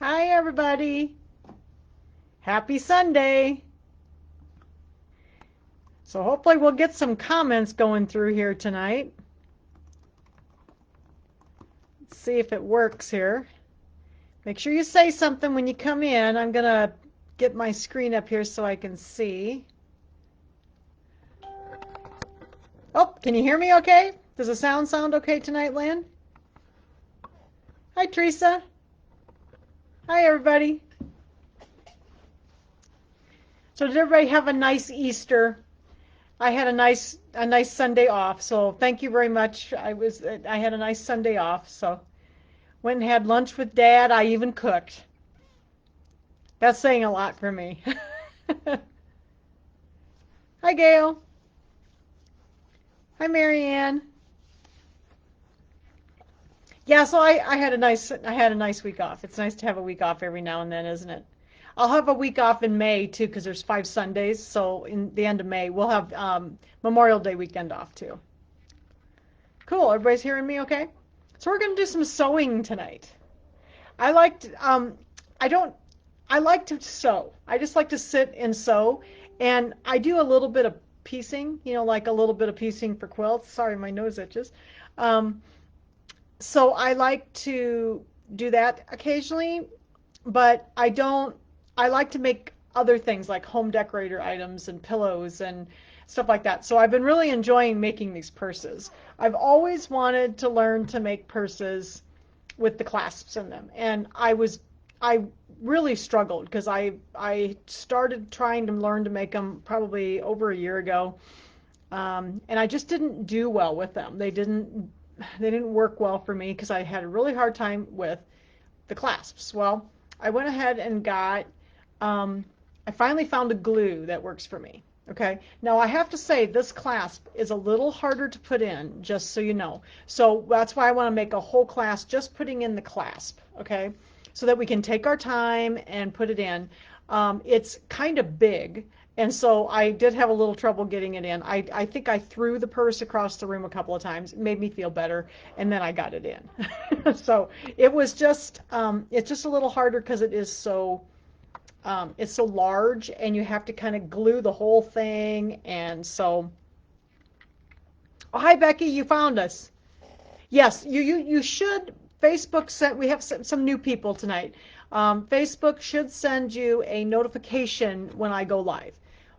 Hi, everybody. Happy Sunday. So hopefully we'll get some comments going through here tonight. Let's see if it works here. Make sure you say something when you come in. I'm going to get my screen up here so I can see. Oh, can you hear me okay? Does the sound okay tonight, Lynn? Hi, Teresa. Hi, everybody. So did everybody have a nice Easter? I had a nice Sunday off, so thank you very much. I had a nice Sunday off, so went and had lunch with Dad. I even cooked. That's saying a lot for me. Hi, Gail. Hi, Marianne. Yeah, so I had a nice week off. It's nice to have a week off every now and then, isn't it? I'll have a week off in May too, because there's 5 Sundays. So in the end of May, we'll have Memorial Day weekend off too. Cool. Everybody's hearing me okay? So we're gonna do some sewing tonight. I like to, I don't I like to sew. I just like to sit and sew, and I do a little bit of piecing, like a little bit of piecing for quilts. Sorry, my nose itches. Um, so I like to do that occasionally, but I don't. I like to make other things like home decorator items and pillows and stuff like that. So I've been really enjoying making these purses. I've always wanted to learn to make purses with the clasps in them. And I really struggled because I started trying to learn to make them probably over a year ago, and I just didn't do well with them. They didn't work well for me because I had a really hard time with the clasps. Well, I went ahead and um, I finally found a glue that works for me. Okay. Now I have to say this clasp is a little harder to put in, just so you know. So that's why I want to make a whole class just putting in the clasp. Okay. So that we can take our time and put it in. It's kind of big, and so I did have a little trouble getting it in. I think I threw the purse across the room a couple of times. It made me feel better, and then I got it in. So it's just a little harder because it's so large, and you have to kind of glue the whole thing. And so, oh, hi Becky, you found us. Yes, you should. Facebook sent. We have some new people tonight. Facebook should send you a notification when I go live,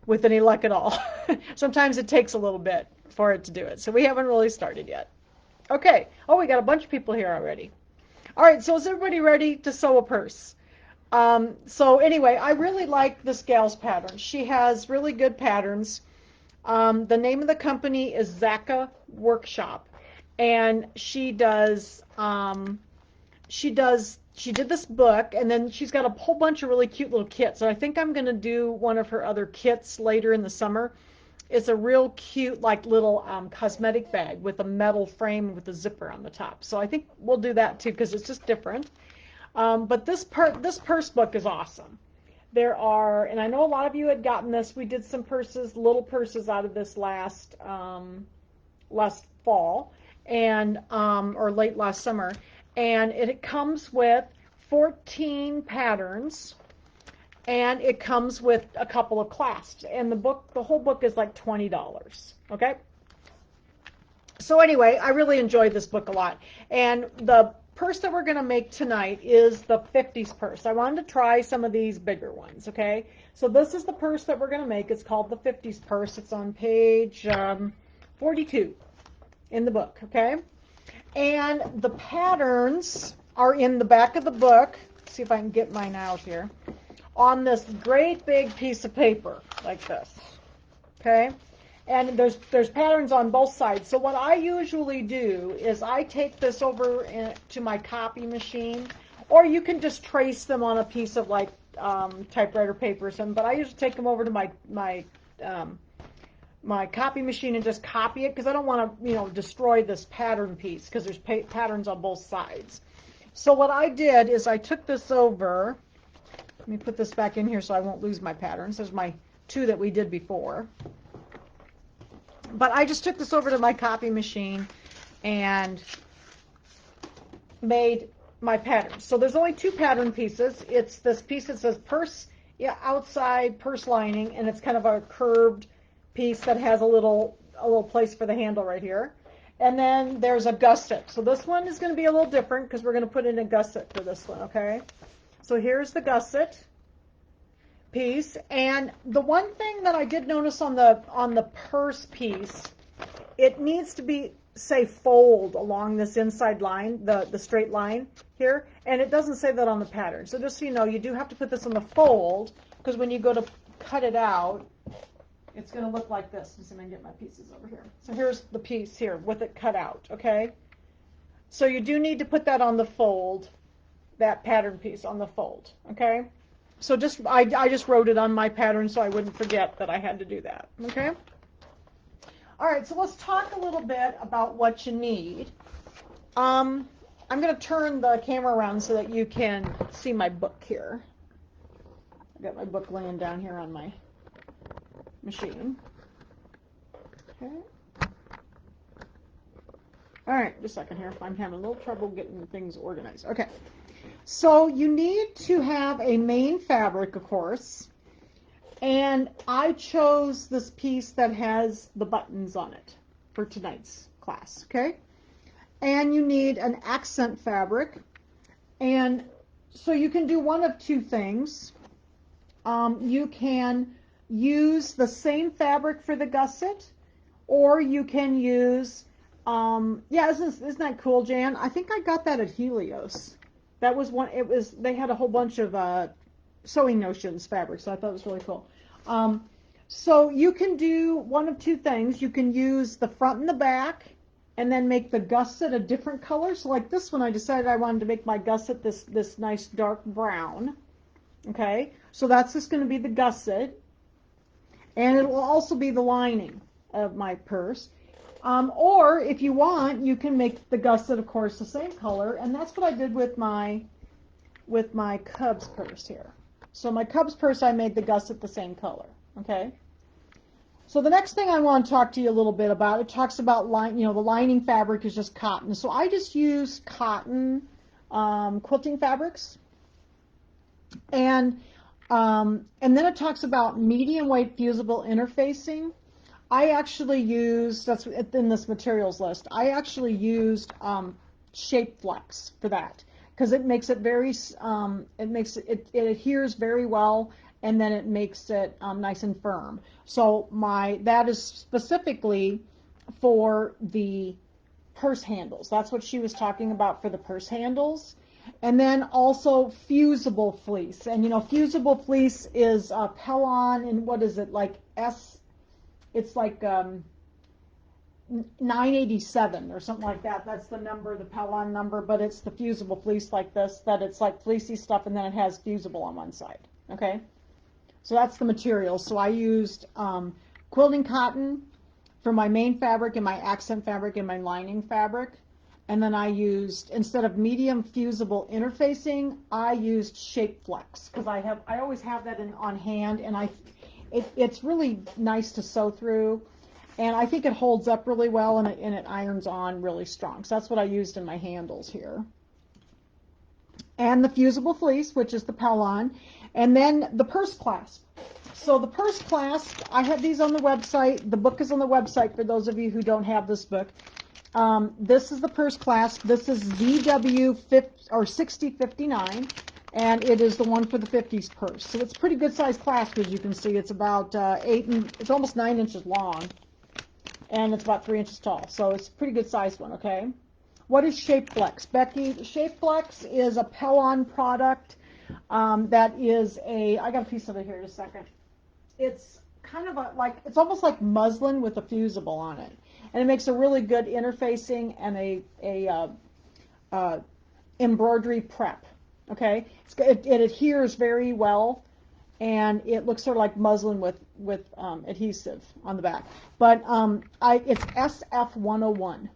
with any luck at all. Sometimes it takes a little bit for it to do it, so we haven't really started yet. Okay. Oh, we got a bunch of people here already. All right. So is everybody ready to sew a purse? So anyway, I really like this gal's pattern. She has really good patterns. The name of the company is Zaka Workshop, and she did this book, and then she's got a whole bunch of really cute little kits. And I think I'm going to do one of her other kits later in the summer. It's a real cute, like little cosmetic bag with a metal frame with a zipper on the top. So I think we'll do that too because it's just different. But this purse book is awesome. There are, and I know a lot of you had gotten this. We did some purses, little purses out of this last fall, and or late last summer, and it comes with 14 patterns, and it comes with a couple of clasps. And the whole book is like $20. Okay. So anyway, I really enjoyed this book a lot. And the purse that we're going to make tonight is the 50's purse. I wanted to try some of these bigger ones, okay? So this is the purse that we're going to make. It's called the 50's purse. It's on page 42 in the book, okay? And the patterns are in the back of the book. Let's see if I can get mine out here. On this great big piece of paper like this, okay? And there's patterns on both sides. So what I usually do is I take this over to my copy machine, or you can just trace them on a piece of like typewriter paper or something. But I usually take them over to my copy machine and just copy it because I don't want to destroy this pattern piece because there's patterns on both sides. So what I did is I took this over. Let me put this back in here so I won't lose my patterns. There's my two that we did before. But I just took this over to my copy machine and made my patterns. So there's only two pattern pieces. It's this piece that says purse, yeah, outside purse lining, and it's kind of a curved piece that has a little place for the handle right here. And then there's a gusset. So this one is going to be a little different because we're going to put in a gusset for this one, okay? So here's the gusset piece. And the one thing that I did notice on the purse piece, it needs to be, say, fold along this inside line, the straight line here, and it doesn't say that on the pattern. So just so you know, you do have to put this on the fold, because when you go to cut it out, it's going to look like this. Let's see if I can get my pieces over here. So here's the piece here with it cut out, okay? So you do need to put that on the fold, that pattern piece on the fold, okay? So just I just wrote it on my pattern so I wouldn't forget that I had to do that, okay? All right, so let's talk a little bit about what you need. I'm going to turn the camera around so that you can see my book here. I've got my book laying down here on my machine. Okay. All right, just a second here. I'm having a little trouble getting things organized. Okay, so you need to have a main fabric, of course. And I chose this piece that has the buttons on it for tonight's class, okay? And you need an accent fabric. And so you can do one of two things. You can use the same fabric for the gusset, or you can use, yeah, isn't that cool, Jan? I think I got that at Helios. That was one, they had a whole bunch of Sewing Notions fabric, so I thought it was really cool. So you can do one of two things. You can use the front and the back and then make the gusset a different color. So like this one, I decided I wanted to make my gusset this nice dark brown. Okay, so that's just going to be the gusset. And it will also be the lining of my purse. Or if you want, you can make the gusset, of course, the same color. And that's what I did with my Cubs purse here. So my Cubs purse, I made the gusset the same color, okay? So the next thing I want to talk to you a little bit about, it talks about, the lining fabric is just cotton. So I just use cotton quilting fabrics. And then it talks about medium weight fusible interfacing. I actually used, that's in this materials list, I actually used Shape Flex for that, because it makes it very, it adheres very well, and then it makes it nice and firm. So that is specifically for the purse handles. That's what she was talking about for the purse handles. And then also fusible fleece. And fusible fleece is Pellon, and what is it, like it's like 987 or something like that. That's the number, the Pellon number, but it's the fusible fleece like this, that it's like fleecy stuff and then it has fusible on one side, okay? So that's the material. So I used quilting cotton for my main fabric and my accent fabric and my lining fabric. And then I used, instead of medium fusible interfacing, I used Shape Flex, because I always have that on hand, and it's really nice to sew through. And I think it holds up really well, and it irons on really strong. So that's what I used in my handles here. And the fusible fleece, which is the Pellon. And then the purse clasp. So the purse clasp, I have these on the website. The book is on the website for those of you who don't have this book. This is the purse clasp. This is VW 6059. And it is the one for the 50's purse. So it's a pretty good size clasp, as you can see. It's about it's almost 9 inches long. And it's about 3 inches tall. So it's a pretty good sized one, okay? What is Shape Flex? Becky, Shape Flex is a Pellon product that is I got a piece of it here in a second. It's kind of it's almost like muslin with a fusible on it. And it makes a really good interfacing and a embroidery prep, okay? It adheres very well, and it looks sort of like muslin with adhesive on the back. But it's SF101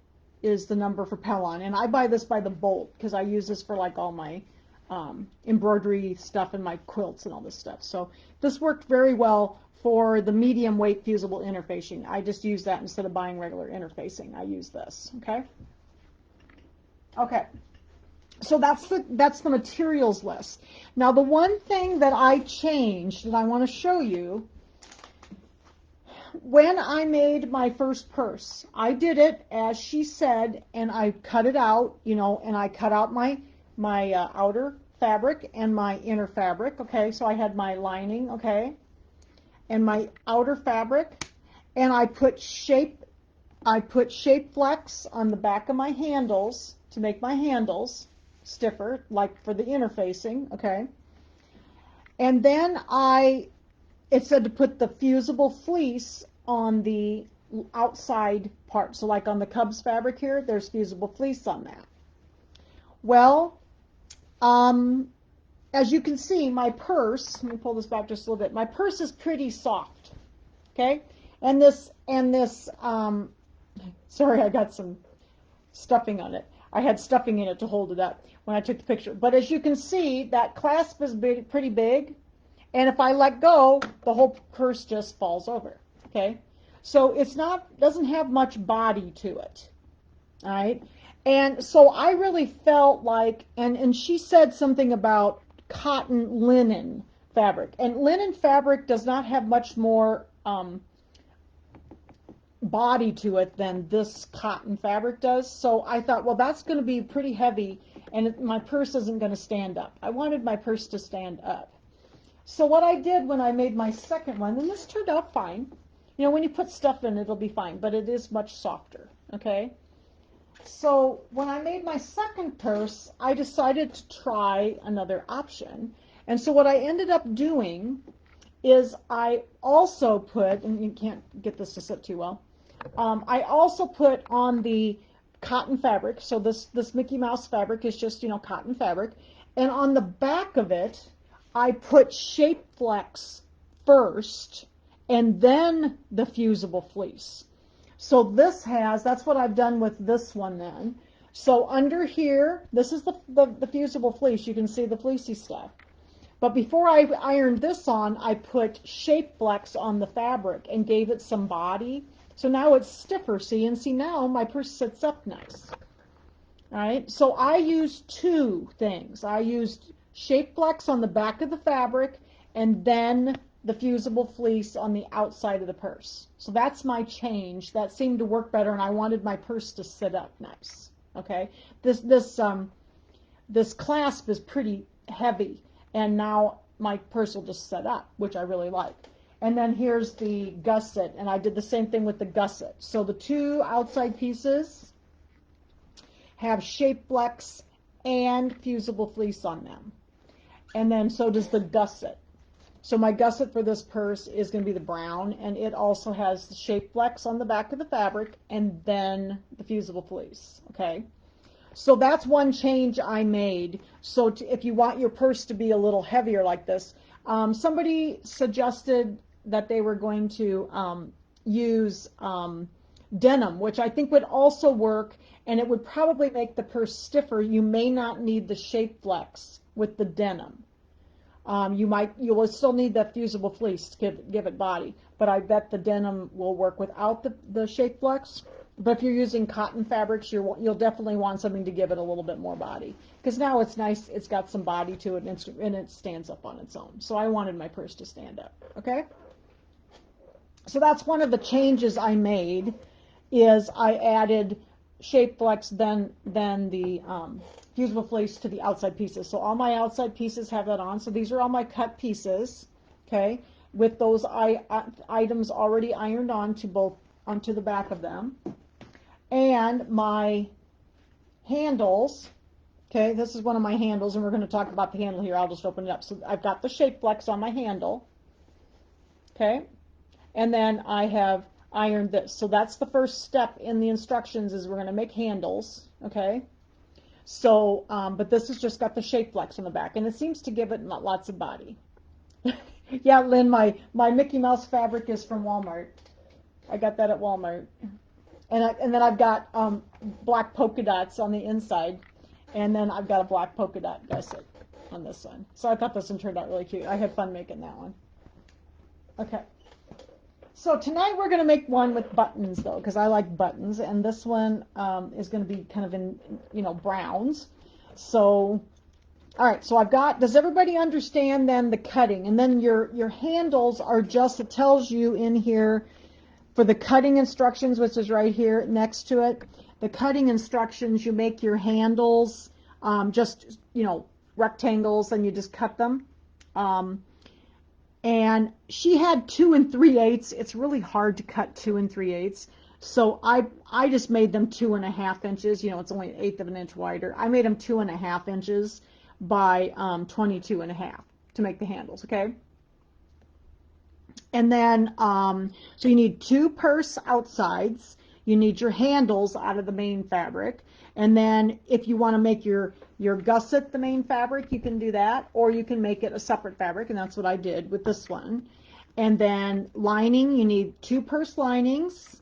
is the number for Pellon, and I buy this by the bolt because I use this for like all my embroidery stuff and my quilts and all this stuff. So this worked very well for the medium weight fusible interfacing. I just use that instead of buying regular interfacing. I use this, okay? Okay. So that's the materials list. Now the one thing that I changed that I want to show you, when I made my first purse, I did it as she said, and I cut it out, you know, and I cut out my outer fabric and my inner fabric. Okay, so I had my lining, okay, and my outer fabric, and I put shape flex on the back of my handles to make my handles stiffer, like for the interfacing, okay? And then it said to put the fusible fleece on the outside part. So like on the Cubs fabric here, there's fusible fleece on that. Well, as you can see, my purse, let me pull this back just a little bit. My purse is pretty soft, okay? And this, sorry, I got some stuffing on it. I had stuffing in it to hold it up when I took the picture. But as you can see, that clasp is pretty big, and if I let go, the whole purse just falls over, okay? So it's not, doesn't have much body to it, all right? And so I really felt like, and she said something about cotton linen fabric, and linen fabric does not have much more body to it than this cotton fabric does. So I thought, well, that's going to be pretty heavy, and my purse isn't going to stand up. I wanted my purse to stand up. So what I did when I made my second one, and this turned out fine. You know, when you put stuff in, it'll be fine, but it is much softer, okay? So when I made my second purse, I decided to try another option. And so what I ended up doing is I also put, and you can't get this to sit too well, I also put on the cotton fabric. So this Mickey Mouse fabric is just, you know, cotton fabric. And on the back of it, I put shape flex first and then the fusible fleece. So that's what I've done with this one then. So under here, this is the fusible fleece. You can see the fleecy stuff. But before I ironed this on, I put shape flex on the fabric and gave it some body. So now it's stiffer, see? And see, now my purse sits up nice. All right, so I used two things. I used shape flex on the back of the fabric and then the fusible fleece on the outside of the purse. So that's my change. That seemed to work better, and I wanted my purse to sit up nice. Okay, this clasp is pretty heavy, and now my purse will just set up, which I really like. And then here's the gusset, and I did the same thing with the gusset. So the two outside pieces have shape flex and fusible fleece on them. And then so does the gusset. So my gusset for this purse is going to be the brown, and it also has the shape flex on the back of the fabric and then the fusible fleece, okay? So that's one change I made. So if you want your purse to be a little heavier like this, somebody suggested that they were going to use denim, which I think would also work, and it would probably make the purse stiffer. You may not need the shape flex with the denim. You will still need that fusible fleece to give it body, but I bet the denim will work without the shape flex. But if you're using cotton fabrics, you'll definitely want something to give it a little bit more body, because now it's nice, it's got some body to it, and it stands up on its own. So I wanted my purse to stand up, okay? So that's one of the changes I made, is I added shape flex, then the fusible fleece to the outside pieces. So all my outside pieces have that on. So these are all my cut pieces, okay, with those items already ironed onto the back of them. And my handles, okay, this is one of my handles, and we're going to talk about the handle here. I'll just open it up. So I've got the shape flex on my handle, okay, and then I have ironed this. So that's the first step in the instructions, is we're going to make handles, okay. So, but this has just got the shape flex on the back, and it seems to give it lots of body. Yeah, Lynn, my Mickey Mouse fabric is from Walmart. I got that at Walmart. And then I've got black polka dots on the inside, and then I've got a black polka dot gusset on this one. So I thought this one turned out really cute. I had fun making that one. Okay. So tonight we're going to make one with buttons, though, because I like buttons, and this one is going to be kind of in, browns. So, all right, so I've got, does everybody understand then the cutting? And then your handles are just, it tells you in here for the cutting instructions, which is right here next to it. The cutting instructions, you make your handles just, you know, rectangles, and you just cut them. And she had 2 3/8. It's really hard to cut 2 3/8. So I just made them 2.5 inches. You know, it's only 1/8 of an inch wider. I made them 2.5 inches by 22.5 to make the handles. Okay. And then, so you need 2 purse outsides. You need your handles out of the main fabric. And then if you want to make your gusset the main fabric, you can do that. Or you can make it a separate fabric, and that's what I did with this one. And then lining, you need 2 purse linings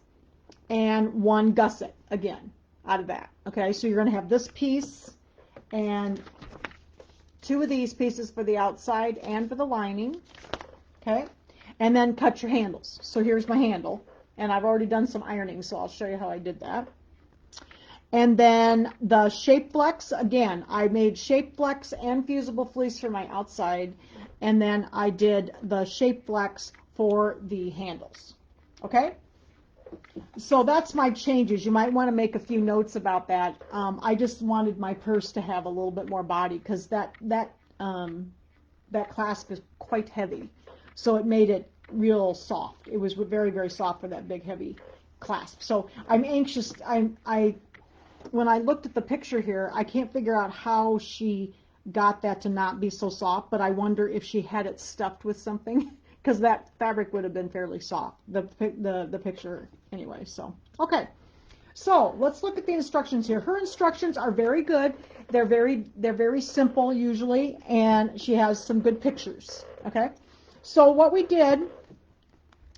and 1 gusset, again, out of that. Okay, so you're going to have this piece and 2 of these pieces for the outside and for the lining. Okay. And then cut your handles. So here's my handle, and I've already done some ironing, so I'll show you how I did that. And then the shape flex, again, I made shape flex and fusible fleece for my outside, and then I did the shape flex for the handles. Okay? So that's my changes. You might want to make a few notes about that. I just wanted my purse to have a little bit more body, because that clasp is quite heavy. So it made it real soft. It was very, very soft for that big, heavy clasp. So I'm anxious. When I looked at the picture here, I can't figure out how she got that to not be so soft, but I wonder if she had it stuffed with something, because that fabric would have been fairly soft, the picture anyway. So, okay. So let's look at the instructions here. Her instructions are very good. They're very simple usually, and she has some good pictures. Okay. So what we did,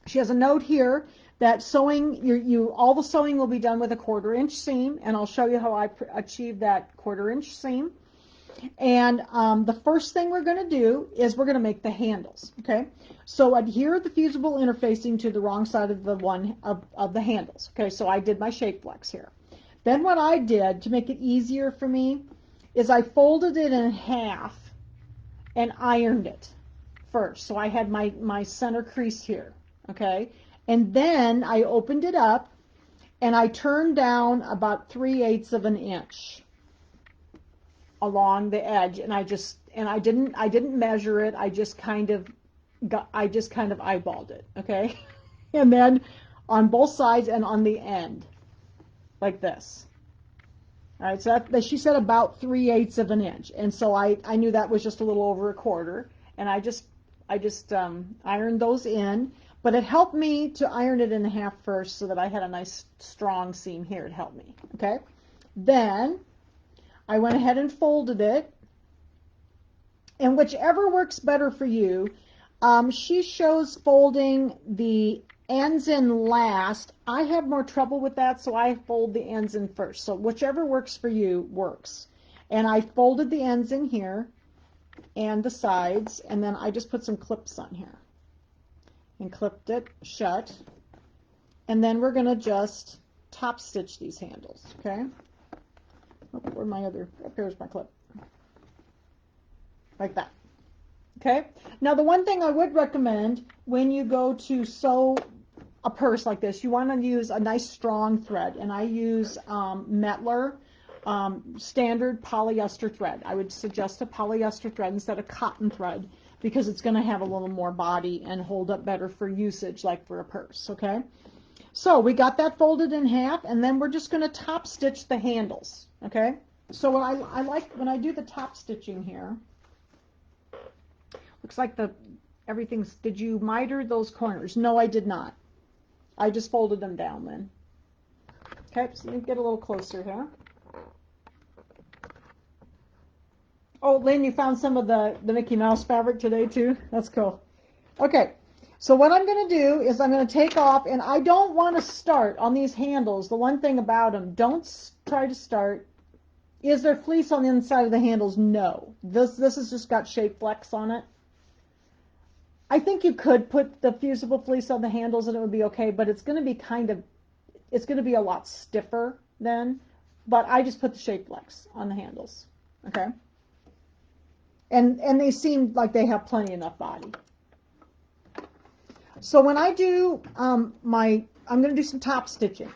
she has a note here that sewing, all the sewing will be done with a 1/4 inch seam, and I'll show you how I achieved that 1/4 inch seam. And the first thing we're going to do is we're going to make the handles. Okay, so adhere the fusible interfacing to the wrong side of the handles. Okay, so I did my shape flex here. Then what I did to make it easier for me is I folded it in half and ironed it first. So I had my center crease here, okay? And then I opened it up and I turned down about 3/8 of an inch along the edge, and I didn't measure it. I just kind of eyeballed it, okay? And then on both sides and on the end, like this. All right, so she said about 3/8 of an inch, and so I knew that was just a little over 1/4, and I just ironed those in, but it helped me to iron it in half first so that I had a nice strong seam here. It helped me, okay? Then I went ahead and folded it, and whichever works better for you. She shows folding the ends in last. I have more trouble with that, so I fold the ends in first. So whichever works for you works. And I folded the ends in here and the sides, and then I just put some clips on here and clipped it shut. And then we're going to just top stitch these handles, okay? Oh, where's my other, here's my clip. Like that. Okay, now the one thing I would recommend when you go to sew a purse like this, you want to use a nice strong thread, and I use Metler standard polyester thread. I would suggest a polyester thread instead of cotton thread, because it's going to have a little more body and hold up better for usage, like for a purse. Okay, so we got that folded in half, and then we're just going to top stitch the handles. Okay, so what I like when I do the top stitching here, looks like everything's, did you miter those corners? No, I did not. I just folded them down then. Okay, so let me get a little closer here. Oh, Lynn, you found some of the Mickey Mouse fabric today too? That's cool. Okay, so what I'm going to do is I'm going to take off, and I don't want to start on these handles. The one thing about them, don't try to start. Is there fleece on the inside of the handles? No. This has just got shape flex on it. I think you could put the fusible fleece on the handles and it would be okay, but it's going to be it's going to be a lot stiffer then. But I just put the shape flex on the handles. okay? And they seem like they have plenty enough body. So when I do I'm going to do some top stitching.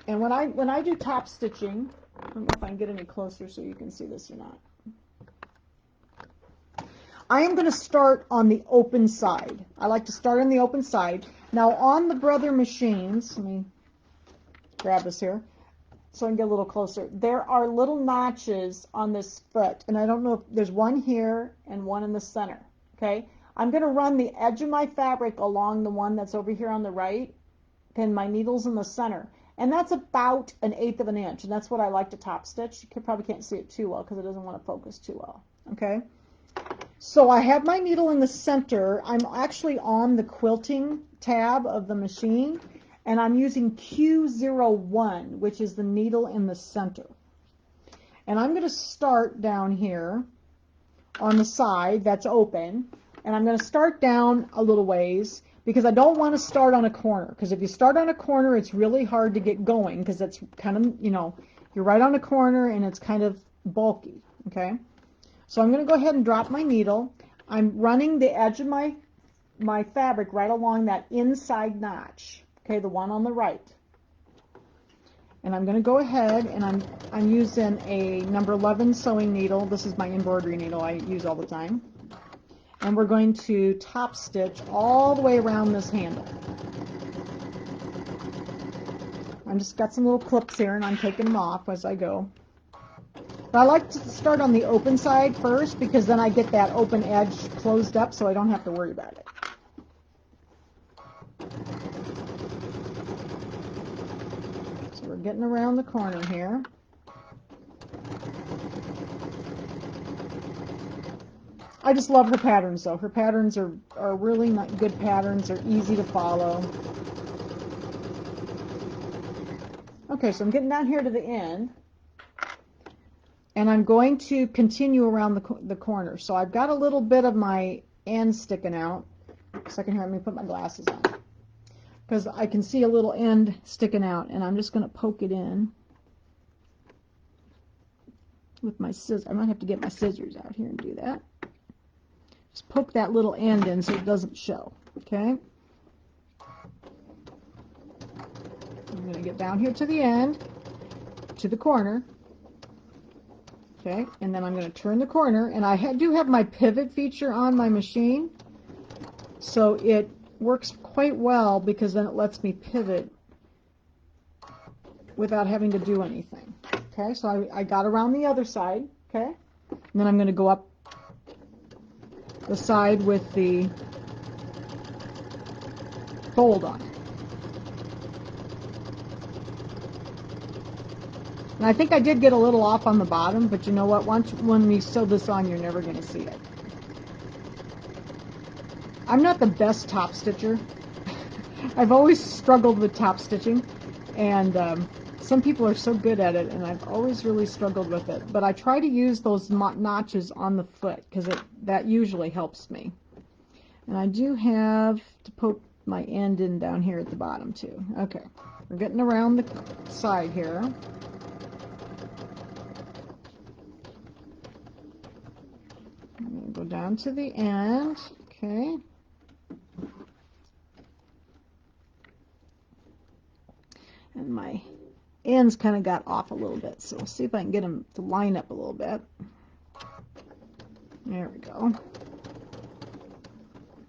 And when I do top stitching, I don't know if I can get any closer so you can see this or not. I am going to start on the open side. I like to start on the open side. Now on the Brother machines, let me grab this here so I can get a little closer. There are little notches on this foot, and I don't know if there's one here and one in the center, okay? I'm going to run the edge of my fabric along the one that's over here on the right, and my needle's in the center. And that's about 1/8 of an inch, and that's what I like to top stitch. You probably can't see it too well because it doesn't want to focus too well, okay? So I have my needle in the center. I'm actually on the quilting tab of the machine, and I'm using Q01, which is the needle in the center. And I'm going to start down here on the side that's open, and I'm going to start down a little ways because I don't want to start on a corner, because if you start on a corner, it's really hard to get going because it's kind of, you know, you're right on a corner and it's kind of bulky, okay? So I'm going to go ahead and drop my needle. I'm running the edge of my fabric right along that inside notch, okay, the one on the right. And I'm going to go ahead and I'm using a number 11 sewing needle. This is my embroidery needle I use all the time. And we're going to top stitch all the way around this handle. I've just got some little clips here and I'm taking them off as I go. But I like to start on the open side first because then I get that open edge closed up so I don't have to worry about it. So we're getting around the corner here. I just love her patterns though. Her patterns are really good patterns. They're easy to follow. Okay, so I'm getting down here to the end. And I'm going to continue around the corner. So I've got a little bit of my end sticking out. Second here, let me put my glasses on. Because I can see a little end sticking out. And I'm just going to poke it in with my scissors. I might have to get my scissors out here and do that. Just poke that little end in so it doesn't show. Okay? I'm going to get down here to the end, to the corner. Okay, and then I'm going to turn the corner, and I do have my pivot feature on my machine, so it works quite well because then it lets me pivot without having to do anything. Okay, so I got around the other side, okay, and then I'm going to go up the side with the fold on it. And I think I did get a little off on the bottom, but you know what? When we sew this on, you're never going to see it. I'm not the best top stitcher. I've always struggled with top stitching, and some people are so good at it, and I've always really struggled with it. But I try to use those notches on the foot because that usually helps me. And I do have to poke my end in down here at the bottom too. Okay, we're getting around the side here. I'm going to go down to the end, okay. And my ends kind of got off a little bit, so we'll see if I can get them to line up a little bit. There we go.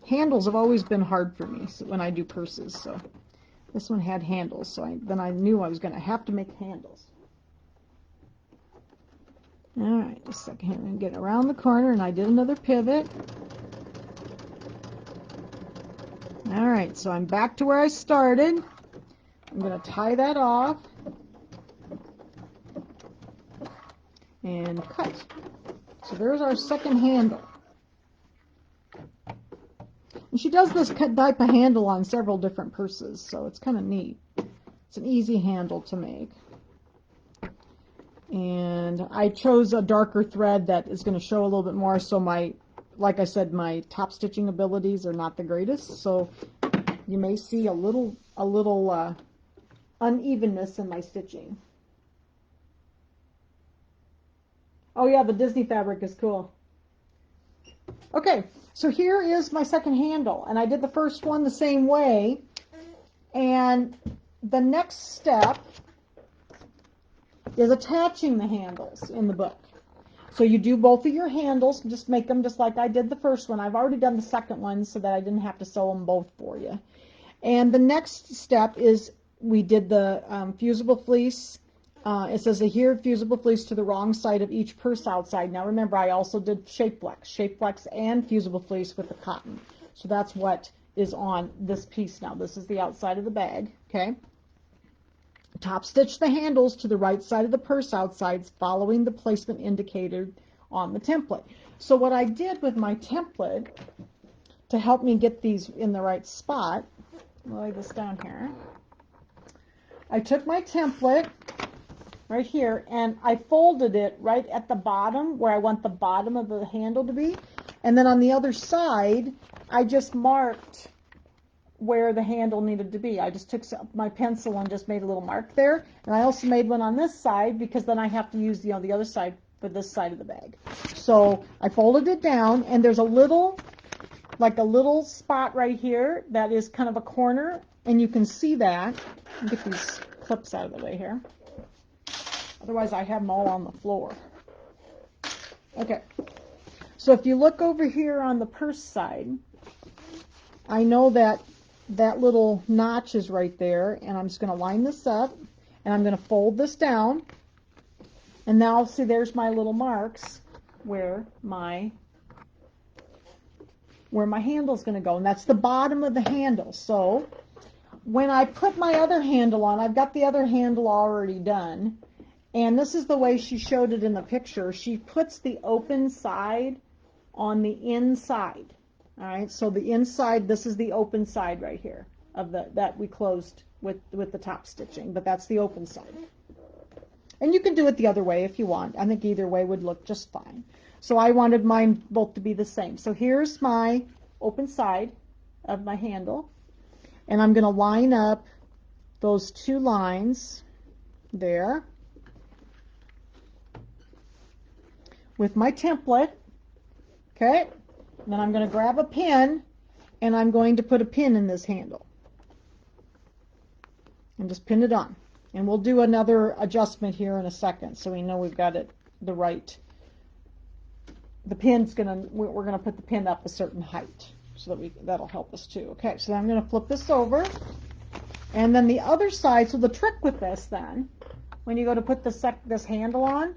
Handles have always been hard for me when I do purses, so this one had handles, so then I knew I was going to have to make handles. Alright, just a second here. I'm going to get around the corner, and I did another pivot. Alright, so I'm back to where I started. I'm going to tie that off and cut. So there's our second handle. And she does this type of handle on several different purses, so it's kind of neat. It's an easy handle to make. And I chose a darker thread that is going to show a little bit more, so like I said, my top stitching abilities are not the greatest, so you may see a little unevenness in my stitching. Oh yeah, the Disney fabric is cool. Okay, so here is my second handle, and I did the first one the same way. And the next step is attaching the handles in the book. So you do both of your handles, just make them just like I did the first one. I've already done the second one so that I didn't have to sew them both for you. And the next step is we did the fusible fleece. It says adhere fusible fleece to the wrong side of each purse outside. Now remember, I also did shape flex and fusible fleece with the cotton. So that's what is on this piece now. This is the outside of the bag, okay? Top stitch the handles to the right side of the purse outsides, following the placement indicated on the template. So what I did with my template to help me get these in the right spot, I'll lay this down here. I took my template right here and I folded it right at the bottom where I want the bottom of the handle to be. And then on the other side, I just marked where the handle needed to be. I just took my pencil and just made a little mark there. And I also made one on this side because then I have to use the other side for this side of the bag. So I folded it down, and there's a little, like a little spot right here that is kind of a corner, and you can see that. Let me get these clips out of the way here. Otherwise I have them all on the floor. Okay. So if you look over here on the purse side, I know that that little notch is right there, and I'm just going to line this up, and I'm going to fold this down, and now see there's my little marks where my handle's going to go, and that's the bottom of the handle. So when I put my other handle on, I've got the other handle already done, and this is the way she showed it in the picture. She puts the open side on the inside. All right, so the inside, this is the open side right here of that we closed with the top stitching, but that's the open side. And you can do it the other way if you want. I think either way would look just fine. So I wanted mine both to be the same. So here's my open side of my handle, and I'm going to line up those two lines there with my template, okay? And then I'm going to grab a pin, and I'm going to put a pin in this handle. And just pin it on. And we'll do another adjustment here in a second so we know we've got it the right. The pin's we're going to put the pin up a certain height so that that'll help us too. Okay, so I'm going to flip this over. And then the other side, so the trick with this then, when you go to put this handle on,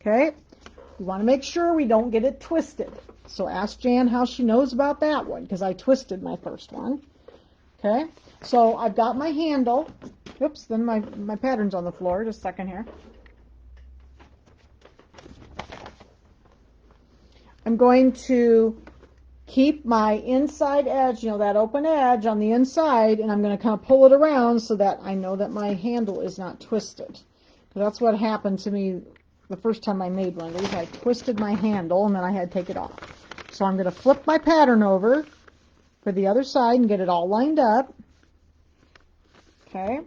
okay, you want to make sure we don't get it twisted. So ask Jan how she knows about that one, because I twisted my first one. Okay, so I've got my handle. Oops, then my pattern's on the floor. Just a second here. I'm going to keep my inside edge, that open edge on the inside, and I'm going to kind of pull it around so that I know that my handle is not twisted. That's what happened to me the first time I made one of these. I twisted my handle and then I had to take it off. So I'm going to flip my pattern over for the other side and get it all lined up. Okay.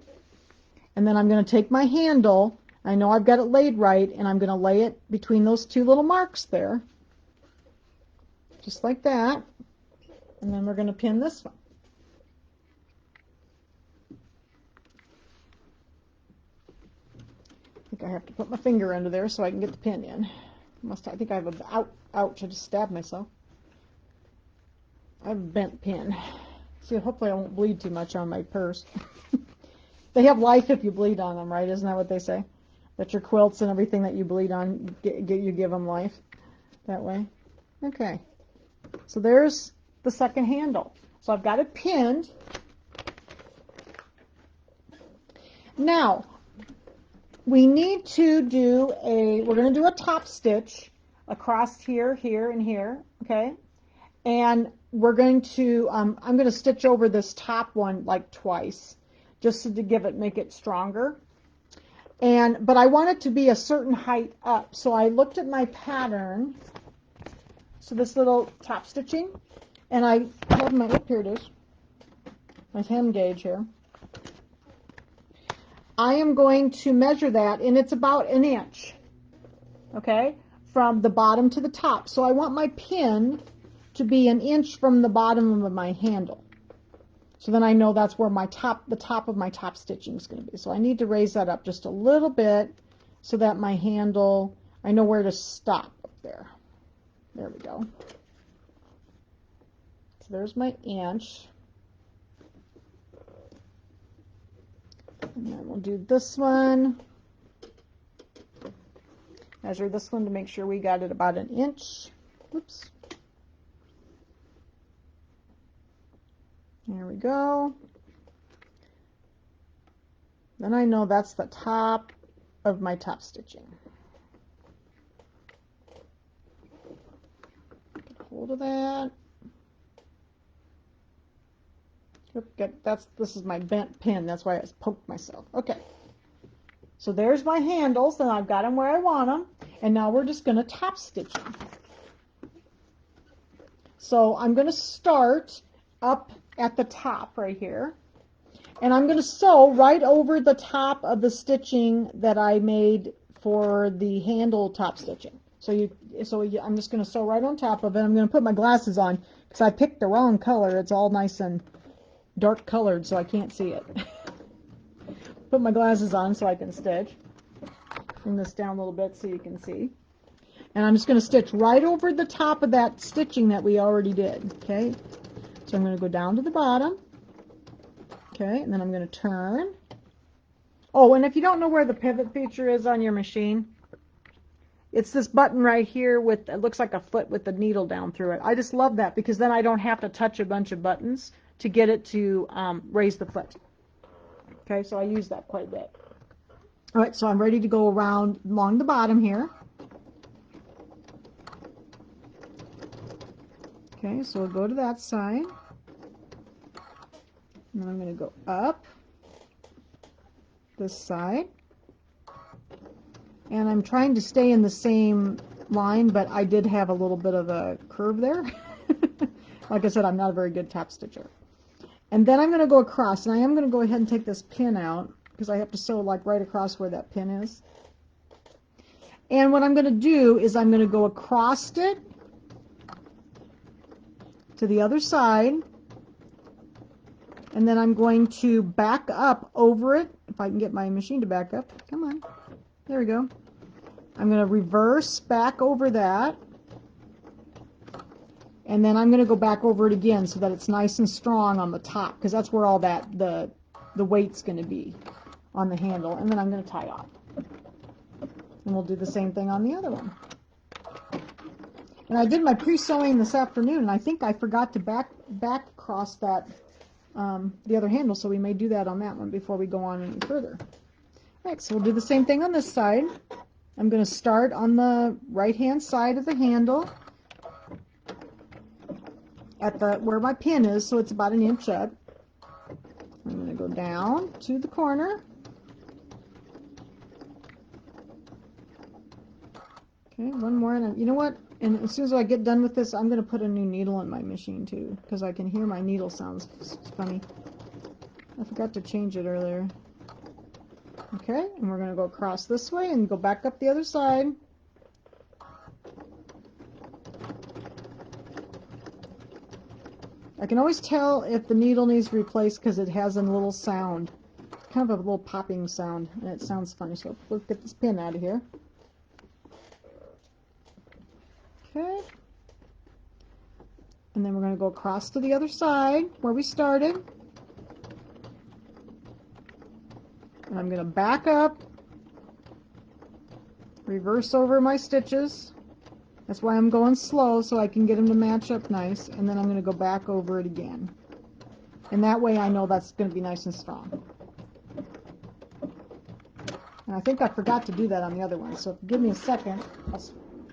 And then I'm going to take my handle. I know I've got it laid right, and I'm going to lay it between those two little marks there. Just like that. And then we're going to pin this one. I think I have to put my finger under there so I can get the pin in. I think I have ouch, I just stabbed myself. I have a bent pin. See, hopefully I won't bleed too much on my purse. They have life if you bleed on them, right? Isn't that what they say? That your quilts and everything that you bleed on, you give them life that way. Okay. So there's the second handle. So I've got it pinned. Now, we need to do we're going to do a top stitch across here, here, and here, okay? And we're going to, I'm going to stitch over this top one like twice, just to make it stronger. But I want it to be a certain height up. So I looked at my pattern, so this little top stitching, and I have here it is, my hem gauge here. I am going to measure that, and it's about an inch, okay, from the bottom to the top. So I want my pin to be an inch from the bottom of my handle. So then I know that's where the top of my top stitching is going to be. So I need to raise that up just a little bit so that my handle, I know where to stop up there. There we go. So there's my inch. And then we'll do this one. Measure this one to make sure we got it about an inch. Oops. There we go. Then I know that's the top of my top stitching. Get a hold of that. This is my bent pin. That's why I poked myself. Okay. So there's my handles, and I've got them where I want them. And now we're just going to top stitch them. So I'm going to start up at the top right here. And I'm going to sew right over the top of the stitching that I made for the handle top stitching. I'm just going to sew right on top of it. I'm going to put my glasses on because I picked the wrong color. It's all nice and dark colored, so I can't see it. Put my glasses on so I can stitch. Bring this down a little bit so you can see. And I'm just going to stitch right over the top of that stitching that we already did. Okay, so I'm going to go down to the bottom. Okay, and then I'm going to turn. Oh, and if you don't know where the pivot feature is on your machine, it's this button right here with, it looks like a foot with the needle down through it. I just love that because then I don't have to touch a bunch of buttons to get it to raise the foot. Okay, so I use that quite a bit. All right, so I'm ready to go around along the bottom here. Okay, so we'll go to that side. And then I'm going to go up this side. And I'm trying to stay in the same line, but I did have a little bit of a curve there. Like I said, I'm not a very good top stitcher. And then I'm going to go across, and I am going to go ahead and take this pin out because I have to sew like right across where that pin is. And what I'm going to do is I'm going to go across it to the other side, and then I'm going to back up over it, if I can get my machine to back up. Come on. There we go. I'm going to reverse back over that, and then I'm going to go back over it again so that it's nice and strong on the top, because that's where all that the weight's going to be on the handle. And then I'm going to tie off. And we'll do the same thing on the other one. And I did my pre-sewing this afternoon, and I think I forgot to back cross that the other handle, so we may do that on that one before we go on any further. All right, so we'll do the same thing on this side. I'm going to start on the right-hand side of the handle at where my pin is, so it's about an inch up. I'm going to go down to the corner. Okay, one more, and you know what? And as soon as I get done with this, I'm going to put a new needle in my machine too, because I can hear my needle sounds funny. I forgot to change it earlier. Okay, and we're going to go across this way and go back up the other side. I can always tell if the needle needs replaced because it has a little sound, kind of a little popping sound, and it sounds funny. So let's get this pin out of here. Okay, and then we're going to go across to the other side where we started. And I'm going to back up, reverse over my stitches. That's why I'm going slow, so I can get them to match up nice. And then I'm going to go back over it again. And that way I know that's going to be nice and strong. And I think I forgot to do that on the other one. So give me a second. I'll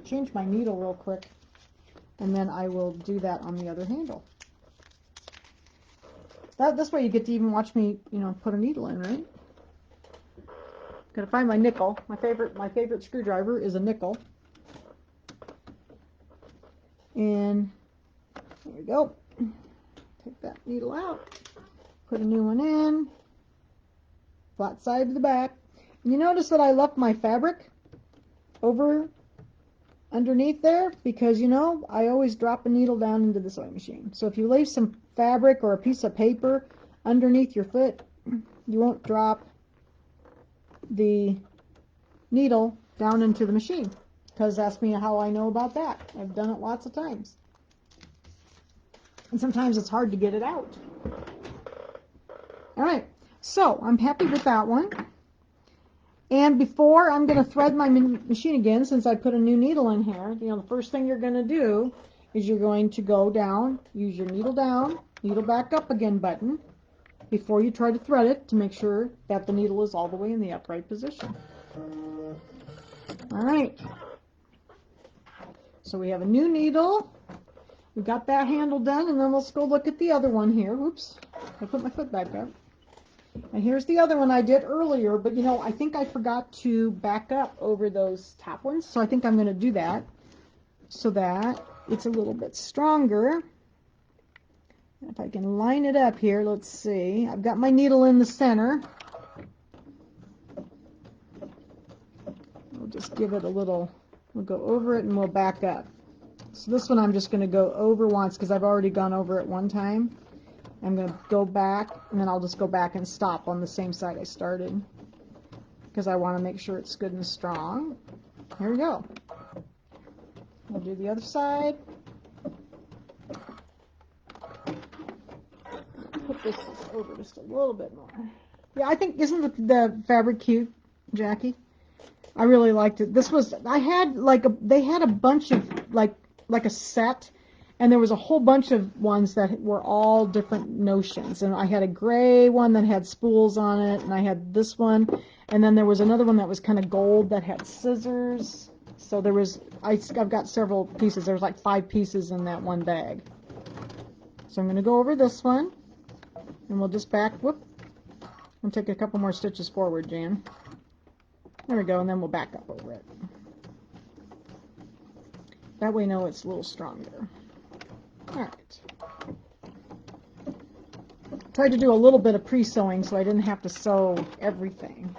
change my needle real quick, and then I will do that on the other handle. This way you get to even watch me, put a needle in, right? Gotta find my nickel. My favorite screwdriver is a nickel. And there we go. Take that needle out. Put a new one in. flat side to the back. And you notice that I left my fabric over underneath there because, you know, I always drop a needle down into the sewing machine. So if you leave some fabric or a piece of paper underneath your foot, you won't drop the needle down into the machine. Because ask me how I know about that. I've done it lots of times. And sometimes it's hard to get it out. All right, so I'm happy with that one. And before I'm going to thread my machine again, since I put a new needle in here, you know, the first thing you're going to do is you're going to go down, use your needle down, needle back up again button before you try to thread it to make sure that the needle is all the way in the upright position. All right. So we have a new needle. We got that handle done, and then let's go look at the other one here. Oops, I put my foot back up. And here's the other one I did earlier, but you know, I think I forgot to back up over those top ones, so I think I'm going to do that so that it's a little bit stronger. If I can line it up here, let's see. I've got my needle in the center. We'll just give it a little, we'll go over it and we'll back up. So this one I'm just going to go over once because I've already gone over it one time. I'm going to go back, and then I'll just go back and stop on the same side I started because I want to make sure it's good and strong. Here we go. I'll do the other side. Put this over just a little bit more. Yeah, I think, isn't the fabric cute, Jackie? I really liked it. This was, I had like they had a bunch of like a set. And there was a whole bunch of ones that were all different notions. And I had a gray one that had spools on it, and I had this one. And then there was another one that was kind of gold that had scissors. So there was, I've got several pieces. There's like 5 pieces in that one bag. So I'm going to go over this one, and we'll just back, whoop, and take a couple more stitches forward, Jan. There we go, and then we'll back up over it. That way, no, it's a little stronger. All right. Tried to do a little bit of pre-sewing so I didn't have to sew everything.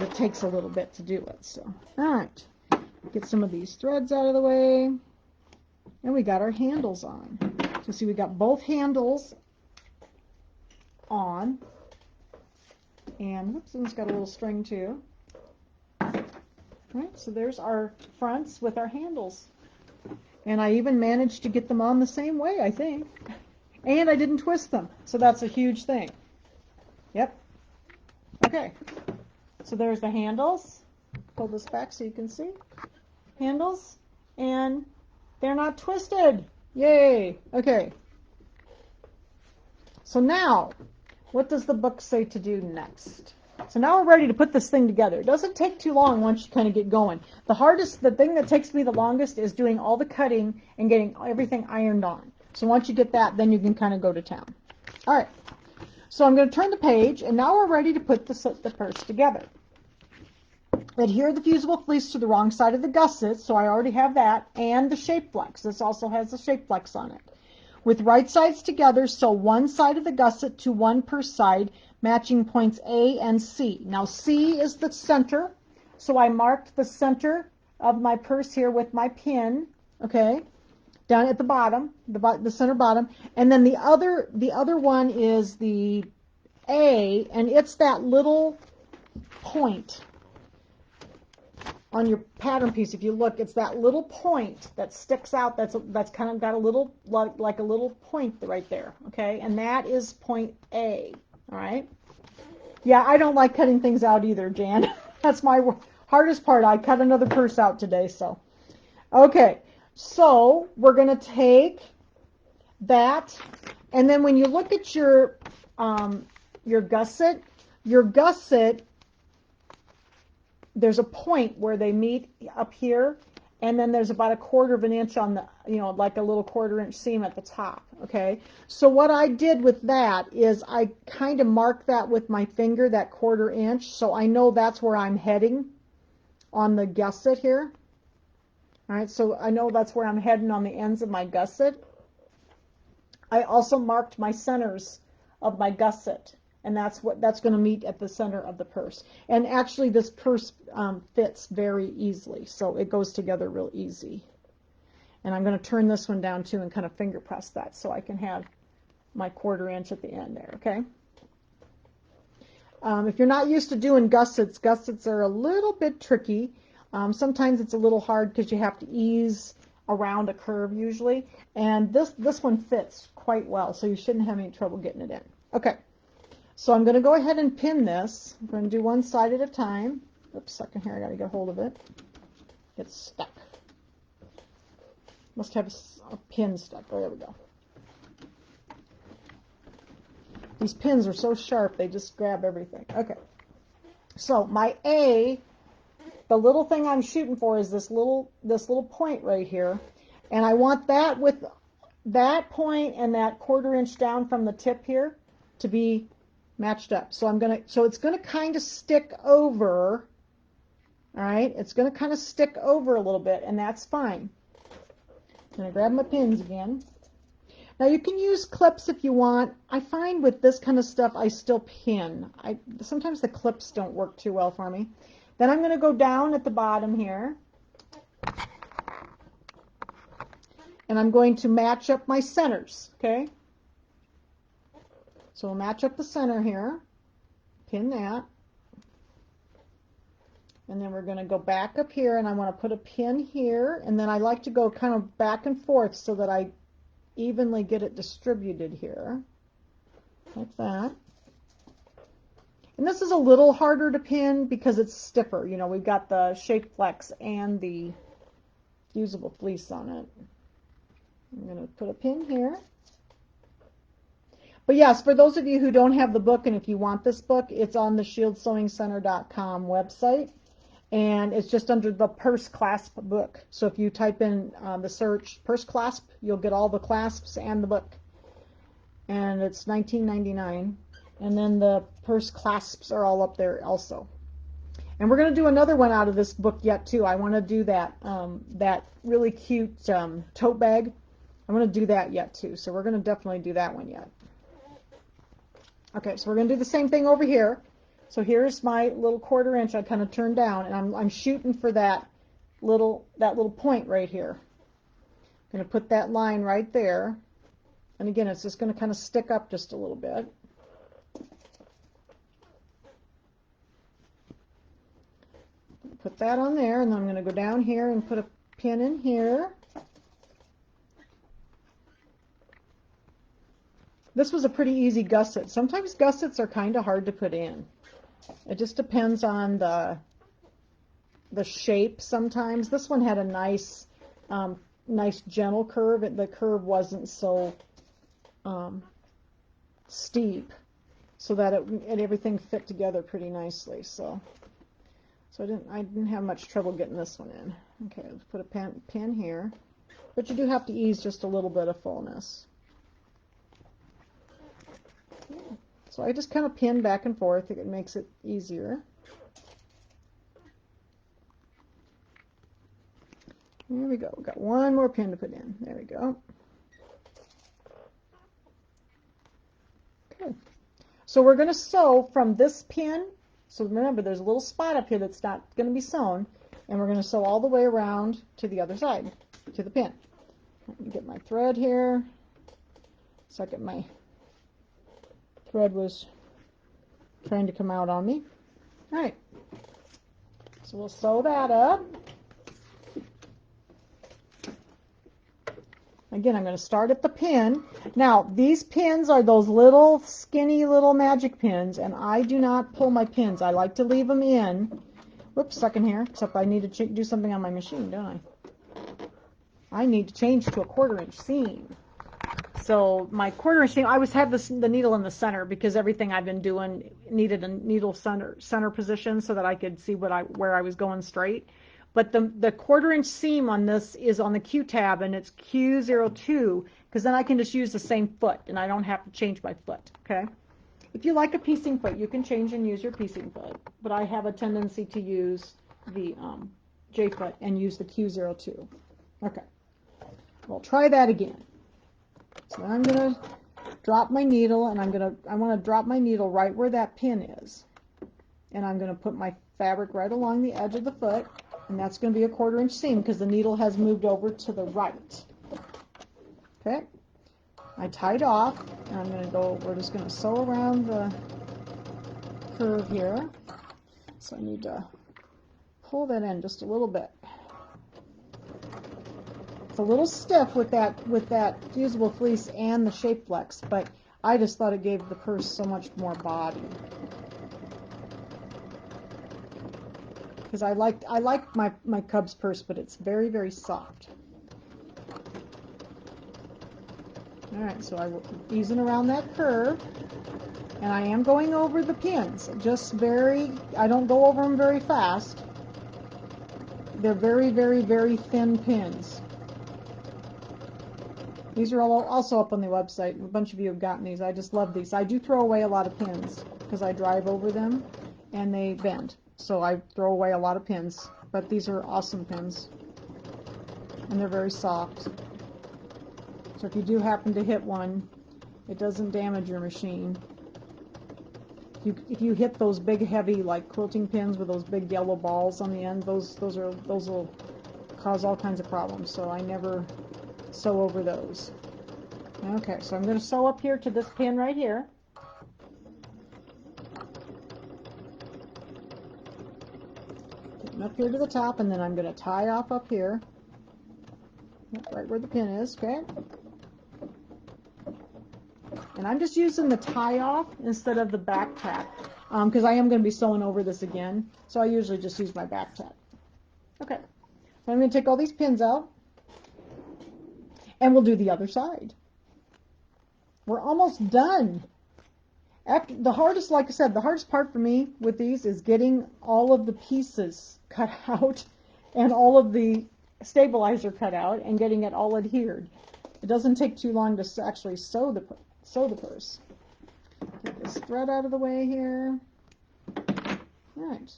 It takes a little bit to do it. So, all right. Get some of these threads out of the way. And we got our handles on. So see, we got both handles on. And whoops, and it's got a little string too. All right, so there's our fronts with our handles. And I even managed to get them on the same way, I think. And I didn't twist them, so that's a huge thing. Yep. Okay. So there's the handles. Pull this back so you can see. Handles. And they're not twisted. Yay. Okay. So now, what does the book say to do next? So now we're ready to put this thing together. It doesn't take too long once you kind of get going. The thing that takes me the longest is doing all the cutting and getting everything ironed on. So once you get that, then you can kind of go to town. All right. So I'm going to turn the page, and now we're ready to put the purse together. Adhere the fusible fleece to the wrong side of the gusset, so I already have that, and the shape flex. This also has the shape flex on it. With right sides together, sew one side of the gusset to one purse side, matching points A and C. Now C is the center, so I marked the center of my purse here with my pin, okay, down at the bottom, the center bottom, and then the other one is the A, and it's that little point on your pattern piece. If you look, it's that little point that sticks out. That's kind of got a little like a little point right there, okay, and that is point A. All right. Yeah, I don't like cutting things out either, Jan. That's my hardest part. I cut another purse out today, so. Okay, so we're going to take that, and then when you look at your gusset, there's a point where they meet up here, and then there's about 1/4 of an inch on the, like a little 1/4 inch seam at the top, okay? So what I did with that is I kind of marked that with my finger, that 1/4 inch, so I know that's where I'm heading on the gusset here. All right, so I know that's where I'm heading on the ends of my gusset. I also marked my centers of my gusset, and that's going to meet at the center of the purse. And actually this purse fits very easily, so it goes together real easy. And I'm going to turn this one down too and kind of finger press that so I can have my 1/4 inch at the end there, okay? If you're not used to doing gussets, gussets are a little bit tricky. Sometimes it's a little hard because you have to ease around a curve usually. And this one fits quite well, so you shouldn't have any trouble getting it in. Okay, so I'm going to go ahead and pin this. I'm going to do one side at a time. Oops, second here, I got to get hold of it. It's stuck. Must have a pin stuck. Oh, there we go. These pins are so sharp, they just grab everything. Okay, so my A, the little thing I'm shooting for is this little point right here, and I want that with that point and that 1/4 inch down from the tip here to be matched up. So it's gonna kind of stick over. All right, it's gonna kind of stick over a little bit, and that's fine. I'm gonna grab my pins again. Now you can use clips if you want. I find with this kind of stuff I still pin. Sometimes the clips don't work too well for me. Then I'm going to go down at the bottom here. And I'm going to match up my centers, okay? So we'll match up the center here. Pin that. And then we're going to go back up here and I want to put a pin here. And then I like to go kind of back and forth so that I evenly get it distributed here, like that. And this is a little harder to pin because it's stiffer. You know, we've got the Shape Flex and the fusible fleece on it. I'm going to put a pin here. But yes, for those of you who don't have the book, and if you want this book, it's on the ShieldSewingCenter.com website. And it's just under the purse clasp book. So if you type in the search purse clasp, you'll get all the clasps and the book. And it's $19.99. And then the purse clasps are all up there also. And we're going to do another one out of this book yet too. I want to do that that really cute tote bag. I want to do that yet too. So we're going to definitely do that one yet. Okay, so we're going to do the same thing over here. So here's my little 1/4 inch I kind of turned down, and I'm shooting for that little point right here. I'm going to put that line right there. And again, it's just going to kind of stick up just a little bit. Put that on there, and then I'm going to go down here and put a pin in here. This was a pretty easy gusset. Sometimes gussets are kind of hard to put in. It just depends on the shape sometimes. This one had a nice gentle curve. The curve wasn't so steep, so that everything fit together pretty nicely. So I didn't have much trouble getting this one in. Okay, let's put a pin here, but you do have to ease just a little bit of fullness. So I just kind of pin back and forth. It makes it easier. There we go. We've got one more pin to put in. There we go. Okay. So we're going to sew from this pin. So remember, there's a little spot up here that's not going to be sewn. And we're going to sew all the way around to the other side, to the pin. Let me get my thread here. Second, my thread was trying to come out on me. All right, so we'll sew that up. Again, I'm going to start at the pin. Now, these pins are those little skinny little magic pins, and I do not pull my pins. I like to leave them in. Whoops, second here, except I need to do something on my machine, don't I? I need to change to a 1/4 inch seam. So my 1/4 inch seam, I always had the needle in the center because everything I've been doing needed a needle center position so that I could see where I was going straight. But the 1/4 inch seam on this is on the Q tab, and it's Q02, because then I can just use the same foot and I don't have to change my foot. Okay. If you like a piecing foot, you can change and use your piecing foot, but I have a tendency to use the J foot and use the Q02. Okay. We'll try that again. So I'm going to drop my needle, and I want to drop my needle right where that pin is. And I'm going to put my fabric right along the edge of the foot, and that's going to be a 1/4 inch seam because the needle has moved over to the right. Okay, I tied off, and I'm going to go, we're just going to sew around the curve here. So I need to pull that in just a little bit. It's a little stiff with that fusible fleece and the shape flex, but I just thought it gave the purse so much more body. Because I like my Cubs purse, but it's very, very soft. All right, so I'm easing around that curve, and I am going over the pins. I don't go over them very fast. They're very, very, very thin pins. These are all also up on the website. A bunch of you have gotten these. I just love these. I do throw away a lot of pins because I drive over them and they bend. So I throw away a lot of pins. But these are awesome pins. And they're very soft. So if you do happen to hit one, it doesn't damage your machine. If you hit those big heavy like quilting pins with those big yellow balls on the end, those will cause all kinds of problems. So I never sew over those. Okay, so I'm going to sew up here to this pin right here. Getting up here to the top, and then I'm going to tie off up here, right where the pin is, okay? And I'm just using the tie off instead of the back tack, because I am going to be sewing over this again, so I usually just use my back tack. Okay, so I'm going to take all these pins out. And we'll do the other side. We're almost done. After the hardest, like I said, the hardest part for me with these is getting all of the pieces cut out and all of the stabilizer cut out and getting it all adhered. It doesn't take too long to actually sew the purse. Get this thread out of the way here. All right.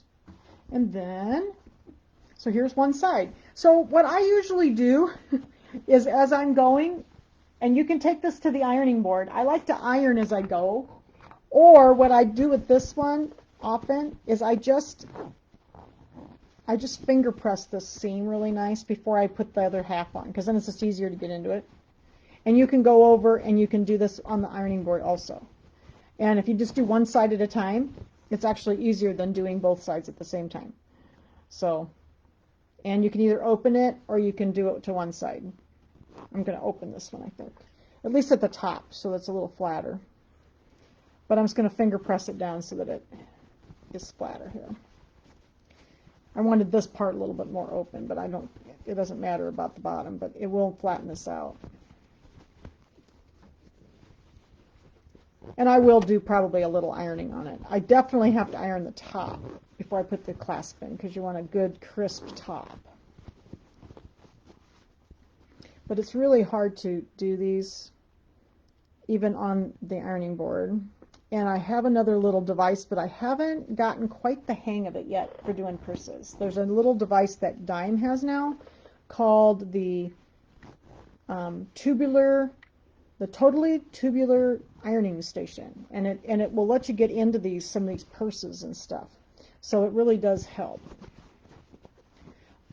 And then, so here's one side. So what I usually do is as I'm going, and you can take this to the ironing board, I like to iron as I go, or what I do with this one often is I just finger press this seam really nice before I put the other half on, because then it's just easier to get into it. And you can go over and you can do this on the ironing board also. And if you just do one side at a time, it's actually easier than doing both sides at the same time. So, and you can either open it or you can do it to one side. I'm going to open this one, I think. At least at the top, so it's a little flatter. But I'm just going to finger press it down so that it is flatter here. I wanted this part a little bit more open, but it doesn't matter about the bottom, but it will flatten this out. And I will do probably a little ironing on it. I definitely have to iron the top before I put the clasp in, because you want a good crisp top. But it's really hard to do these even on the ironing board. And I have another little device, but I haven't gotten quite the hang of it yet for doing purses. There's a little device that Dime has now called the totally tubular ironing station, and it will let you get into some of these purses and stuff. So it really does help.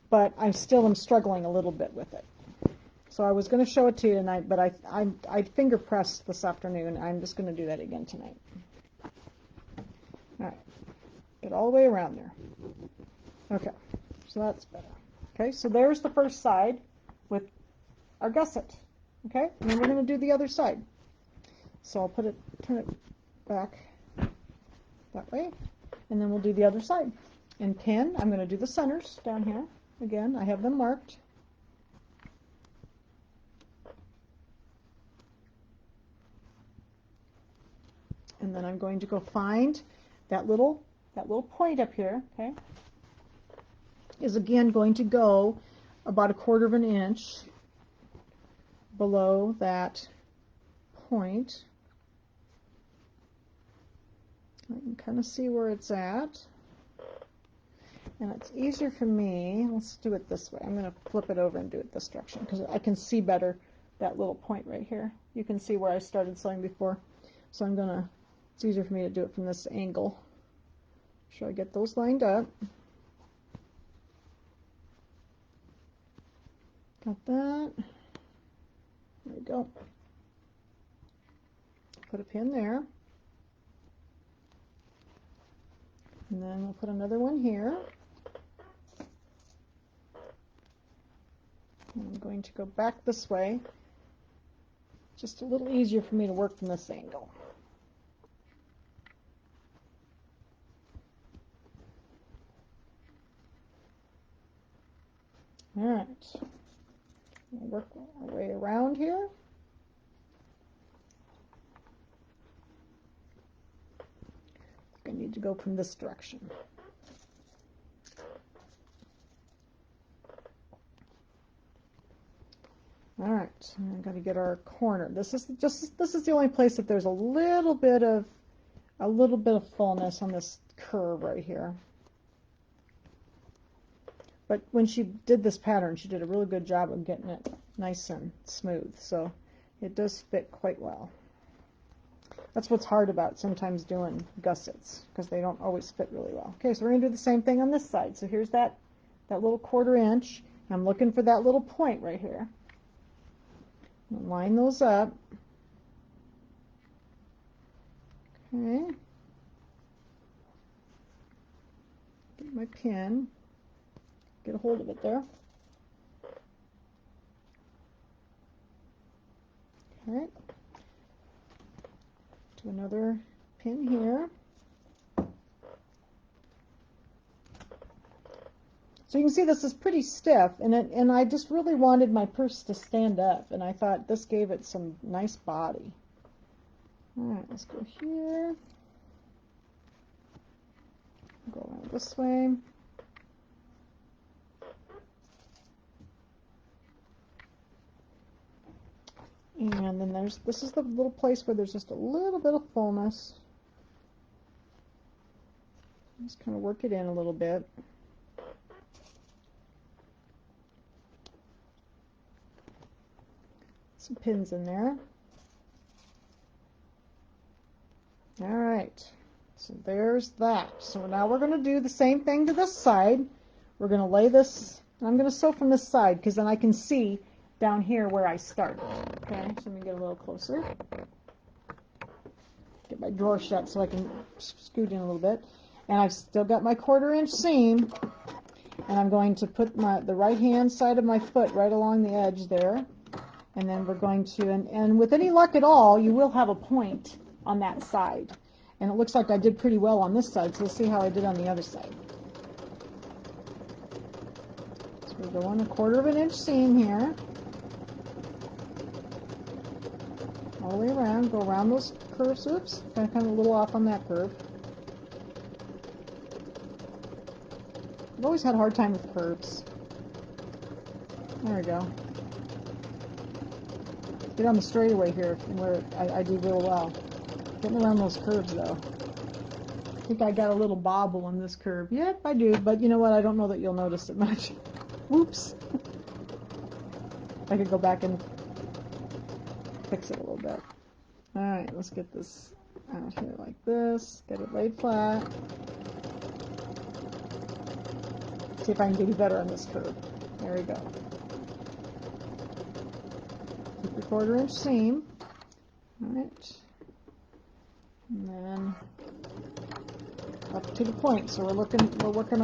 But I still am struggling a little bit with it. So I was going to show it to you tonight, but I finger pressed this afternoon. I'm just going to do that again tonight. All right, get all the way around there. Okay, so that's better. Okay, so there's the first side with our gusset. Okay, and then we're going to do the other side. So I'll turn it back that way, and then we'll do the other side. And pin, I'm going to do the centers down here. Again, I have them marked. And then I'm going to go find that little point up here, okay, is again going to go about 1/4 inch below that point. I can kind of see where it's at. And it's easier for me, let's do it this way. I'm going to flip it over and do it this direction because I can see better that little point right here. You can see where I started sewing before. So I'm gonna, it's easier for me to do it from this angle. Should I get those lined up? Got that. There we go. Put a pin there. And then we'll put another one here. And I'm going to go back this way. Just a little easier for me to work from this angle. All right. We'll work our way around here. I need to go from this direction. All right, I've got to get our corner. This is the only place that there's a little bit of fullness on this curve right here. But when she did this pattern, she did a really good job of getting it nice and smooth. So it does fit quite well. That's what's hard about sometimes doing gussets, because they don't always fit really well. Okay, so we're going to do the same thing on this side. So here's that little 1/4 inch. I'm looking for that little point right here. Line those up. Okay. Get my pin. Get a hold of it there. Okay. Do another pin here. So you can see this is pretty stiff, and I just really wanted my purse to stand up, and I thought this gave it some nice body. All right, let's go here. Go around this way. And then this is the little place where there's just a little bit of fullness. Just kind of work it in a little bit. Some pins in there. All right, so there's that. So now we're going to do the same thing to this side. We're going to lay this, I'm going to sew from this side because then I can see down here where I started. Okay, so let me get a little closer. Get my drawer shut so I can scoot in a little bit. And I've still got my 1/4 inch seam, and I'm going to put the right hand side of my foot right along the edge there. And then we're going to, and with any luck at all, you will have a point on that side. And it looks like I did pretty well on this side, so let's see how I did on the other side. So we go on a 1/4 inch seam here. All the way around, go around those curves. Oops, kind of a little off on that curve. I've always had a hard time with curves. There we go. Get on the straightaway here where I do real well. Getting around those curves though. I think I got a little bobble on this curve. Yep, I do, but you know what? I don't know that you'll notice it much. Whoops. I could go back and fix it a little bit. Alright, let's get this out here like this. Get it laid flat. See if I can get you better on this curve. There we go. Keep your 1/4 inch seam. Alright. And then up to the point. So we're working at,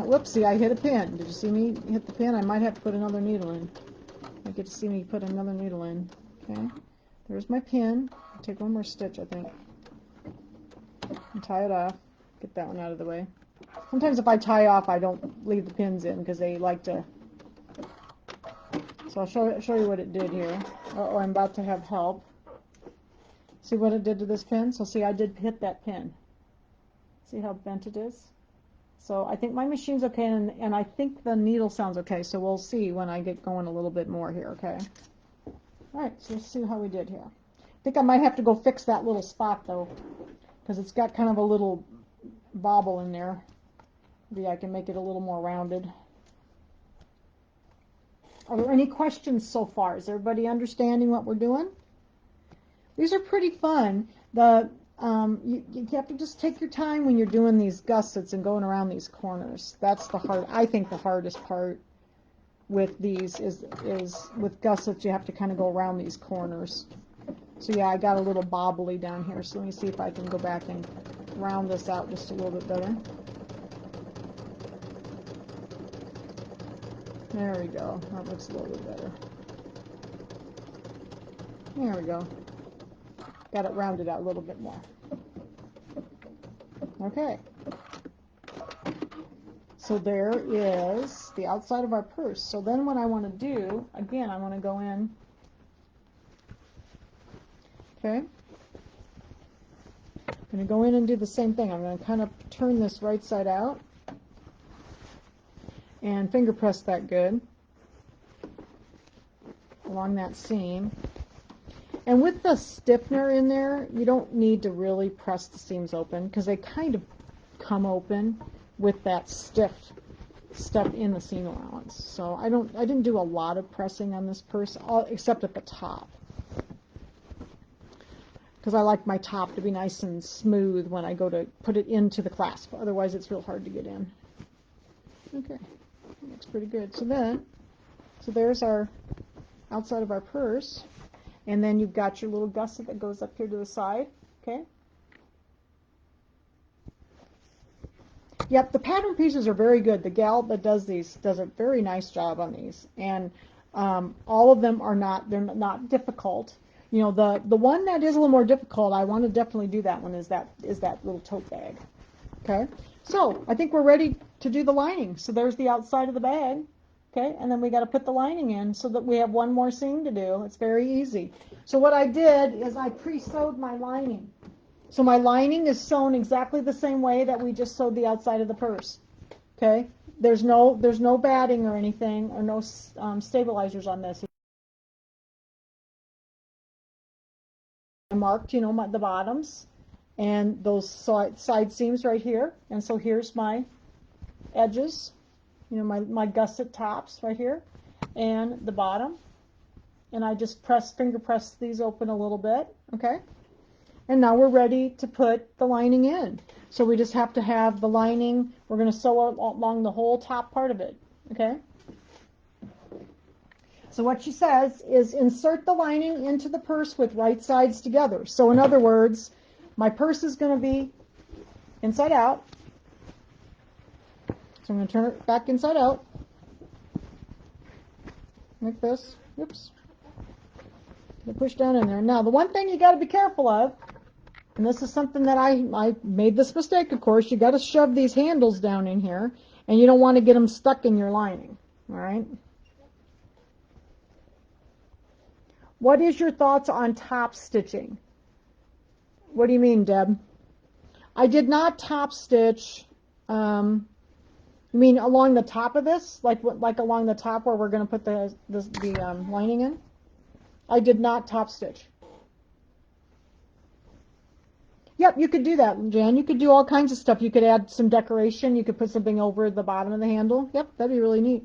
whoopsie, I hit a pin. Did you see me hit the pin? I might have to put another needle in. I get to see me put another needle in. Okay. There's my pin. I'll take one more stitch, I think. And tie it off. Get that one out of the way. Sometimes if I tie off, I don't leave the pins in because they like to. So I'll show you what it did here. Uh-oh, I'm about to have help. See what it did to this pin? So see, I did hit that pin. See how bent it is? So I think my machine's okay, and I think the needle sounds okay. So we'll see when I get going a little bit more here, okay? All right, so let's see how we did here. I think I might have to go fix that little spot, though, because it's got kind of a little bobble in there. Maybe I can make it a little more rounded. Are there any questions so far? Is everybody understanding what we're doing? These are pretty fun. You have to just take your time when you're doing these gussets and going around these corners. That's I think the hardest part with these is with gussets, you have to kind of go around these corners. So yeah, I got a little bobbly down here, so let me see if I can go back and round this out just a little bit better. There we go. That looks a little bit better. There we go. Got it rounded out a little bit more. Okay. So there is the outside of our purse. So then what I want to do, again, I want to go in. Okay. I'm going to go in and do the same thing. I'm going to kind of turn this right side out and finger press that good along that seam. And with the stiffener in there, you don't need to really press the seams open because they kind of come open with that stiff stuff in the seam allowance. So I didn't do a lot of pressing on this purse, except at the top, because I like my top to be nice and smooth when I go to put it into the clasp. Otherwise, it's real hard to get in. Okay, looks pretty good. So there's our outside of our purse, and then you've got your little gusset that goes up here to the side. Okay. Yep, the pattern pieces are very good. The gal that does these does a very nice job on these, and all of them they're not difficult. You know, the one that is a little more difficult, I want to definitely do that one, is that little tote bag. Okay, so I think we're ready to do the lining. So there's the outside of the bag. Okay, and then we got to put the lining in so that we have one more seam to do. It's very easy. So what I did is I pre-sewed my lining. So my lining is sewn exactly the same way that we just sewed the outside of the purse. Okay, there's no batting or anything, or no stabilizers on this. I marked, you know, the bottoms and those side seams right here. And so here's my edges, you know, my gusset tops right here, and the bottom. And I just finger press these open a little bit, okay? And now we're ready to put the lining in. So we just have to have the lining, we're going to sew along the whole top part of it, okay? So what she says is insert the lining into the purse with right sides together. So in other words, my purse is going to be inside out. So I'm going to turn it back inside out, like this. Oops. Push down in there. Now, the one thing you got to be careful of, and this is something that I made this mistake, of course, you got to shove these handles down in here, and you don't want to get them stuck in your lining, all right? What is your thoughts on top stitching? What do you mean, Deb? I did not top stitch. You mean along the top of this, like along the top where we're going to put the lining in? I did not top stitch. Yep, you could do that, Jan. You could do all kinds of stuff. You could add some decoration. You could put something over the bottom of the handle. Yep, that'd be really neat.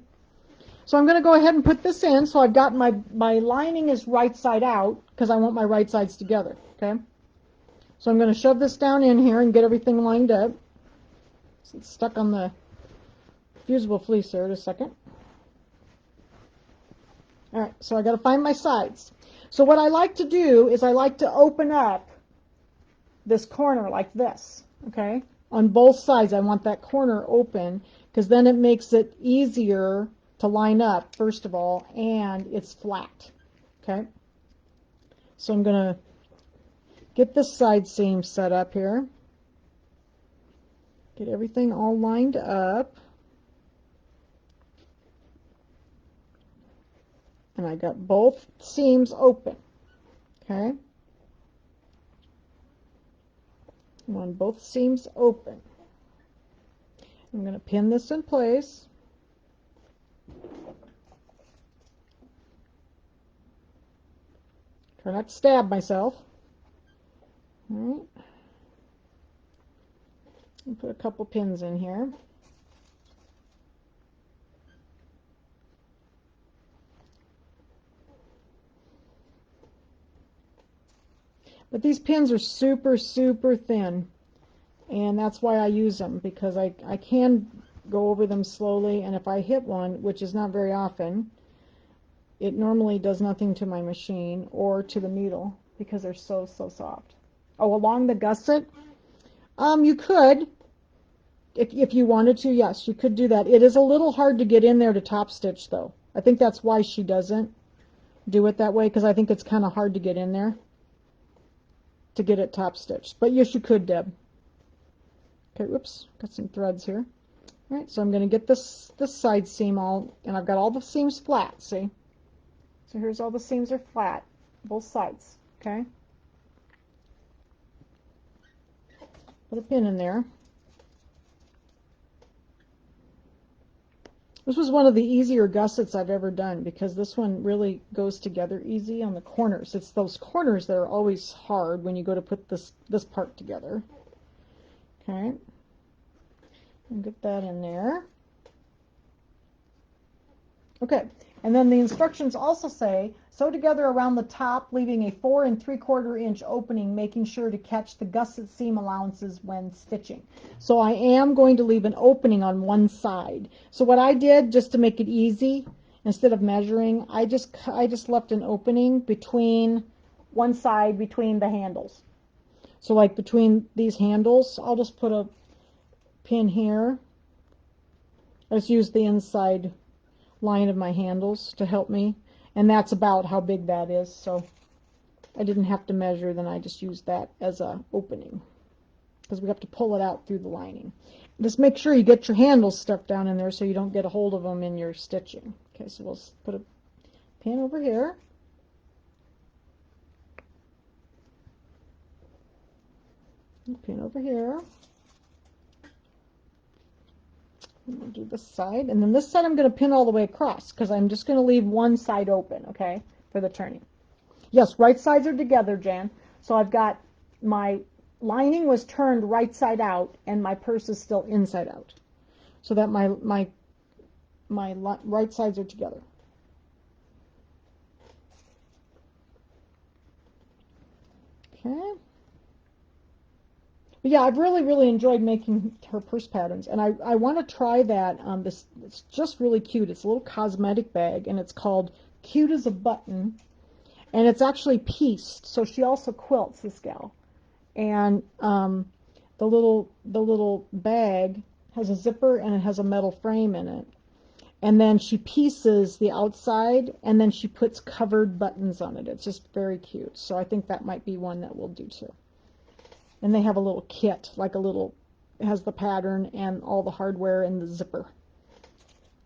So I'm going to go ahead and put this in. So I've got my lining is right side out because I want my right sides together. Okay. So I'm going to shove this down in here and get everything lined up. So it's stuck on the fusible fleece there. Just a second. All right. So I got to find my sides. So what I like to do is I like to open up this corner like this. Okay. On both sides, I want that corner open because then it makes it easier to line up, first of all, and it's flat. Okay. So I'm going to get this side seam set up here. Get everything all lined up. And I got both seams open. Okay. I want both seams open. I'm going to pin this in place. Try not to stab myself. All right. And put a couple pins in here. But these pins are super, super thin, and that's why I use them, because I can go over them slowly, and if I hit one, which is not very often, it normally does nothing to my machine or to the needle because they're so, so soft. Oh, along the gusset, you could, if you wanted to, yes, you could do that. It is a little hard to get in there to top stitch, though. I think that's why she doesn't do it that way, because I think it's kind of hard to get in there to get it top stitched. But yes, you could, Deb. Okay, whoops, got some threads here. All right, so I'm going to get this side seam all, and I've got all the seams flat, see? So here's all the seams are flat, both sides, okay? Put a pin in there. This was one of the easier gussets I've ever done because this one really goes together easy on the corners. It's those corners that are always hard when you go to put this part together. Okay, and get that in there. Okay, and then the instructions also say, sew together around the top, leaving a 4 3/4 inch opening, making sure to catch the gusset seam allowances when stitching. So I am going to leave an opening on one side. So what I did, just to make it easy, instead of measuring, I just left an opening between one side, between the handles. So like between these handles, I'll just put a pin here. I just use the inside line of my handles to help me, and that's about how big that is, so I didn't have to measure, then I just used that as a opening because we have to pull it out through the lining. Just make sure you get your handles stuck down in there so you don't get a hold of them in your stitching. Okay, so we'll put a pin over here. Pin over here. We'll do this side, and then this side I'm going to pin all the way across because I'm just going to leave one side open, okay, for the turning. Yes, right sides are together, Jan. So I've got my lining was turned right side out, and my purse is still inside out, so that my right sides are together. Okay. But yeah, I've really enjoyed making her purse patterns, and I want to try that. It's just really cute. It's a little cosmetic bag, and it's called Cute as a Button, and it's actually pieced. So she also quilts, this gal, and the little bag has a zipper and it has a metal frame in it, and then she pieces the outside, and then she puts covered buttons on it. It's just very cute. So I think that might be one that we'll do too. And they have a little kit, like it has the pattern and all the hardware and the zipper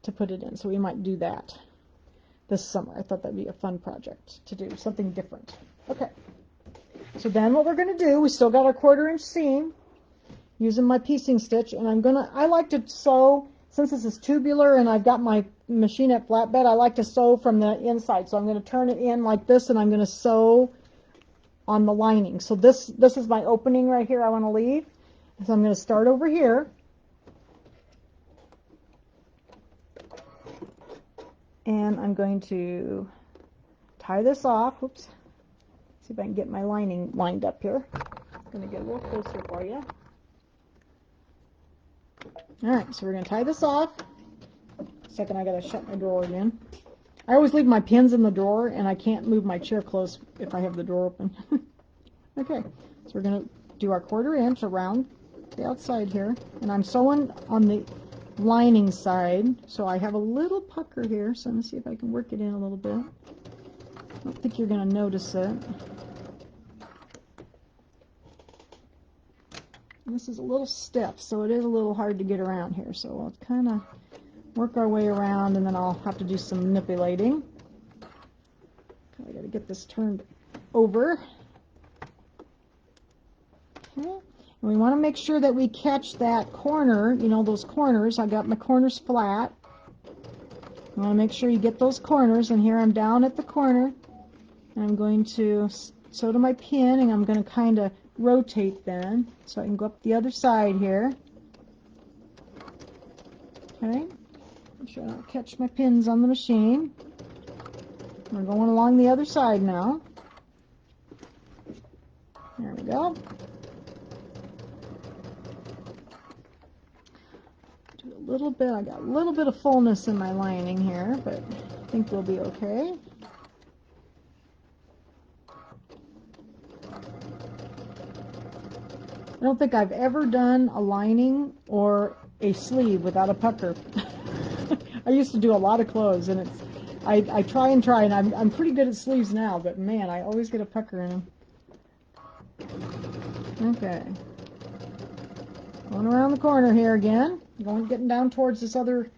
to put it in. So we might do that this summer. I thought that'd be a fun project to do, something different. Okay. So then what we're going to do, we still got our 1/4 inch seam using my piecing stitch, and I like to sew, since this is tubular and I've got my machine at flatbed, I like to sew from the inside. So I'm going to turn it in like this, and I'm going to sew on the lining. So this is my opening right here I want to leave. So I'm going to start over here. And I'm going to tie this off. Oops. See if I can get my lining lined up here. I'm going to get a little closer for you. Alright, so we're going to tie this off. Second, I got to shut my drawer again. I always leave my pins in the drawer, and I can't move my chair close if I have the drawer open. Okay, so we're going to do our 1/4 inch around the outside here, and I'm sewing on the lining side, so I have a little pucker here, so let me see if I can work it in a little bit. I don't think you're going to notice it. And this is a little stiff, so it is a little hard to get around here, so we'll kind of work our way around, and then I'll have to do some manipulating. I got to get this turned over. Okay. And we want to make sure that we catch that corner, you know, those corners. I got my corners flat. You want to make sure you get those corners, and here I'm down at the corner, and I'm going to sew to my pin, and I'm going to kind of rotate then, so I can go up the other side here. Okay, make sure I don't catch my pins on the machine. We're going along the other side now. go. Do a little bit. I got a little bit of fullness in my lining here, but I think we'll be okay. I don't think I've ever done a lining or a sleeve without a pucker. I used to do a lot of clothes, and I try, and I'm pretty good at sleeves now, but man, I always get a pucker in them. Okay. Going around the corner here again. Getting down towards this other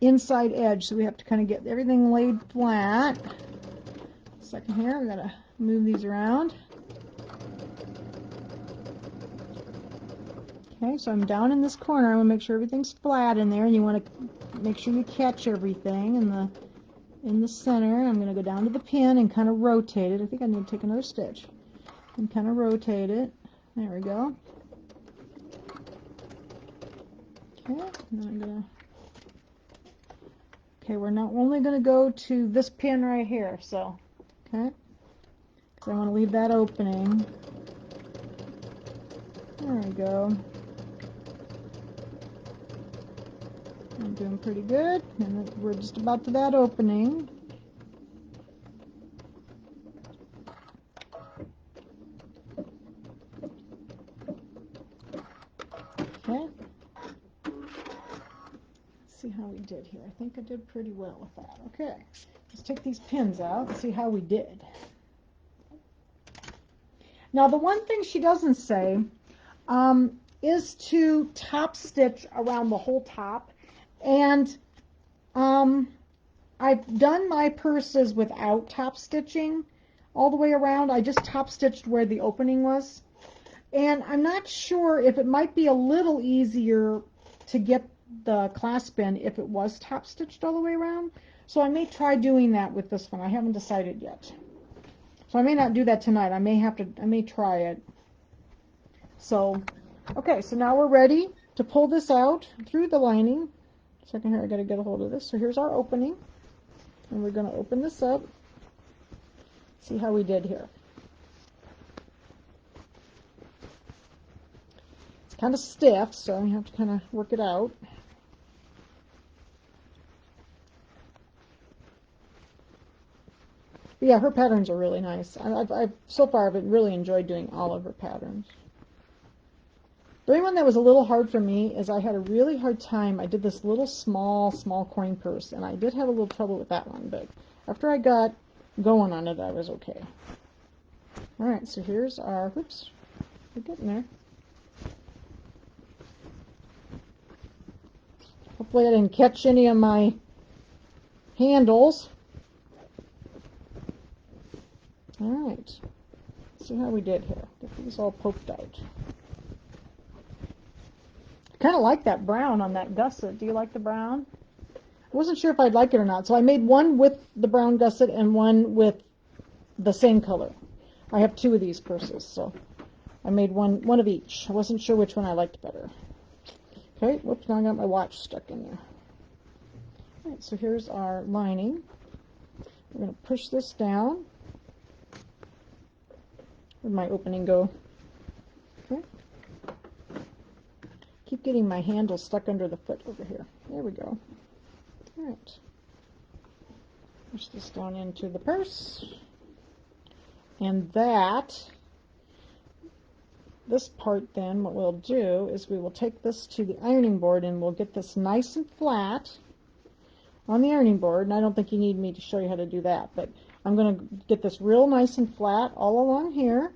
inside edge, so we have to kind of get everything laid flat. Second here, we gotta move these around. Okay, so I'm down in this corner. I want to make sure everything's flat in there, and you want to make sure you catch everything in the center. I'm going to go down to the pin and kind of rotate it. I think I need to take another stitch and kind of rotate it. There we go. Okay, and then I'm going to. Okay, we're not only going to go to this pin right here, so okay, because I want to leave that opening. There we go. I'm doing pretty good, and we're just about to that opening. Okay. Let's see how we did here. I think I did pretty well with that. Okay. Let's take these pins out and see how we did. Now, the one thing she doesn't say is to top stitch around the whole top. And I've done my purses without top stitching all the way around. I just top stitched where the opening was. And I'm not sure if it might be a little easier to get the clasp in if it was top stitched all the way around. So I may try doing that with this one. I haven't decided yet. So I may not do that tonight. I may try it. So, okay, so now we're ready to pull this out through the lining. Second here, I got to get a hold of this. So here's our opening, and we're going to open this up. See how we did here. It's kind of stiff, so you have to kind of work it out. But yeah, her patterns are really nice. So far I've really enjoyed doing all of her patterns. The only one that was a little hard for me is I had a really hard time. I did this little small coin purse, and I did have a little trouble with that one, but after I got going on it, I was okay. All right, so here's our, whoops, we're getting there. Hopefully I didn't catch any of my handles. All right, let's see how we did here. Get these all poked out. I kind of like that brown on that gusset. Do you like the brown? I wasn't sure if I'd like it or not, so I made one with the brown gusset and one with the same color. I have two of these purses, so I made one of each. I wasn't sure which one I liked better. Okay, whoops, now I got my watch stuck in there. All right, so here's our lining. We're going to push this down. Where'd my opening go? Okay. Keep getting my handle stuck under the foot over here. There we go. All right. Push this down into the purse. And this part then, what we'll do is we will take this to the ironing board and we'll get this nice and flat on the ironing board. And I don't think you need me to show you how to do that, but I'm going to get this real nice and flat all along here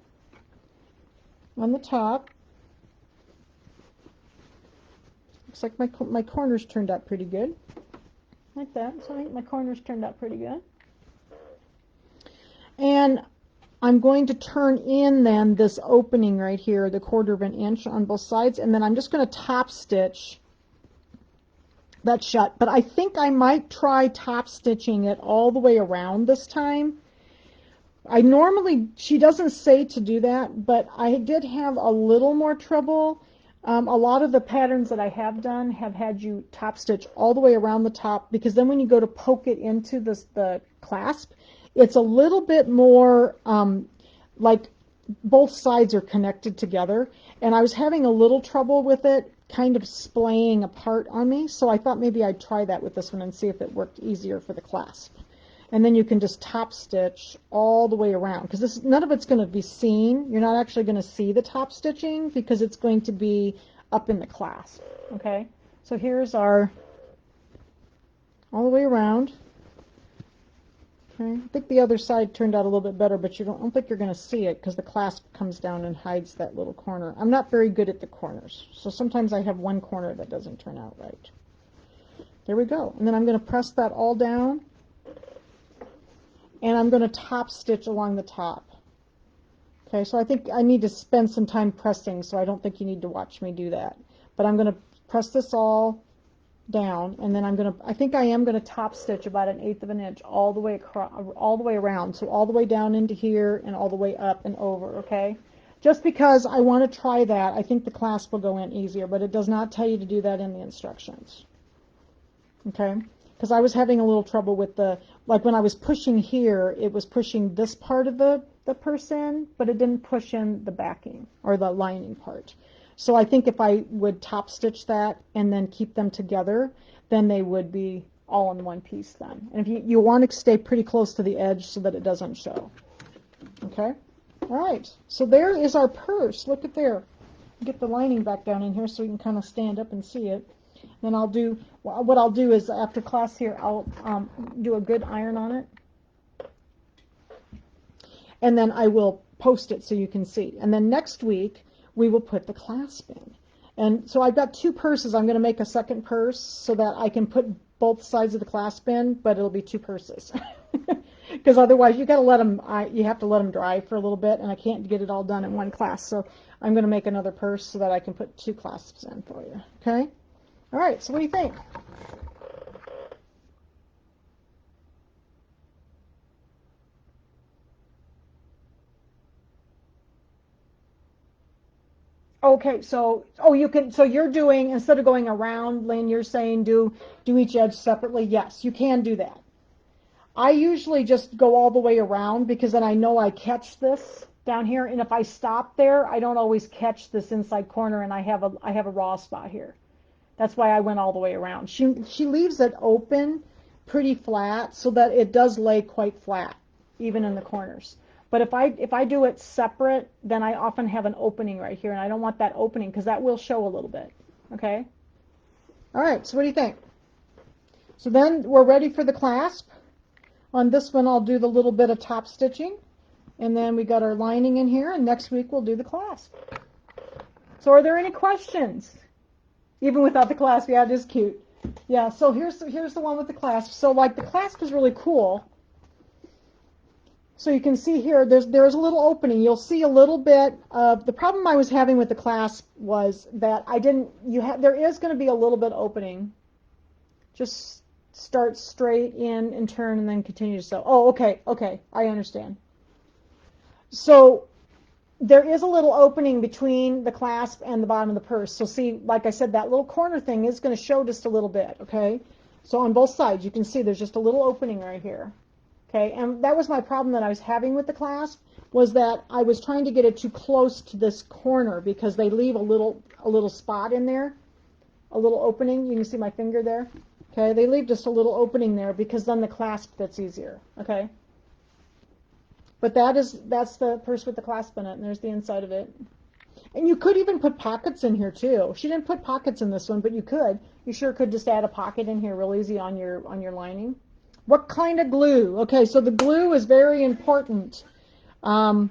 on the top. Looks like my corners turned out pretty good. Like that. So I think my corners turned out pretty good. And I'm going to turn in then this opening right here, the 1/4 of an inch on both sides, and then I'm just going to top stitch that shut. But I think I might try top stitching it all the way around this time. She doesn't say to do that, but I did have a little more trouble. A lot of the patterns that I have done have had you top stitch all the way around the top, because then when you go to poke it into the clasp, it's a little bit more like both sides are connected together, and I was having a little trouble with it kind of splaying apart on me, so I thought maybe I'd try that with this one and see if it worked easier for the clasp. And then you can just top stitch all the way around, because this none of it's going to be seen. You're not actually going to see the top stitching because it's going to be up in the clasp. Okay, so here's our all the way around. Okay, I think the other side turned out a little bit better, but I don't think you're going to see it because the clasp comes down and hides that little corner. I'm not very good at the corners, so sometimes I have one corner that doesn't turn out right. There we go. And then I'm going to press that all down, and I'm going to top stitch along the top. Okay, so I think I need to spend some time pressing, so I don't think you need to watch me do that. But I'm going to press this all down, and then I think I am going to top stitch about 1/8 of an inch all the way across, all the way around, so all the way down into here and all the way up and over. Okay, just because I want to try that. I think the clasp will go in easier, but it does not tell you to do that in the instructions. Okay, because I was having a little trouble with like when I was pushing here, it was pushing this part of the purse in, but it didn't push in the backing or the lining part. So I think if I would top stitch that and then keep them together, then they would be all in one piece then. And if you want to stay pretty close to the edge so that it doesn't show. Okay? All right. So there is our purse. Look at there. Get the lining back down in here so we can kind of stand up and see it. Then what I'll do is after class here, I'll do a good iron on it. And then I will post it so you can see. And then next week, we will put the clasp in. And so I've got 2 purses. I'm going to make a second purse so that I can put both sides of the clasp in, but it'll be 2 purses. Because otherwise you have to let them dry for a little bit, and I can't get it all done in one class. So I'm going to make another purse so that I can put 2 clasps in for you. Okay? All right, so what do you think? Okay, so so you're doing, instead of going around, Lynn, you're saying do each edge separately. Yes, you can do that. I usually just go all the way around because then I know I catch this down here, and if I stop there, I don't always catch this inside corner, and I have a raw spot here. That's why I went all the way around. She leaves it open pretty flat so that it does lay quite flat, even in the corners. But if I do it separate, then I often have an opening right here, and I don't want that opening because that will show a little bit. Okay? All right, so what do you think? So then we're ready for the clasp. On this one, I'll do the little bit of top stitching, and then we got our lining in here, and next week we'll do the clasp. So are there any questions? Even without the clasp, yeah, it is cute. Yeah, so here's the one with the clasp. So like the clasp is really cool. So you can see here, there's a little opening. You'll see a little bit of, the problem I was having with the clasp was that there is going to be a little bit opening. Just start straight in and turn and then continue to sew. Oh, okay, I understand. So there is a little opening between the clasp and the bottom of the purse. So see, like I said, that little corner thing is going to show just a little bit, okay? So on both sides, you can see there's just a little opening right here. Okay, and that was my problem that I was having with the clasp, was that I was trying to get it too close to this corner because they leave a little spot in there, a little opening. You can see my finger there. Okay, they leave just a little opening there because then the clasp fits easier. Okay, but that's the purse with the clasp in it, and there's the inside of it. And you could even put pockets in here too. She didn't put pockets in this one, but you could. You sure could just add a pocket in here real easy on your lining. What kind of glue? Okay, so the glue is very important. I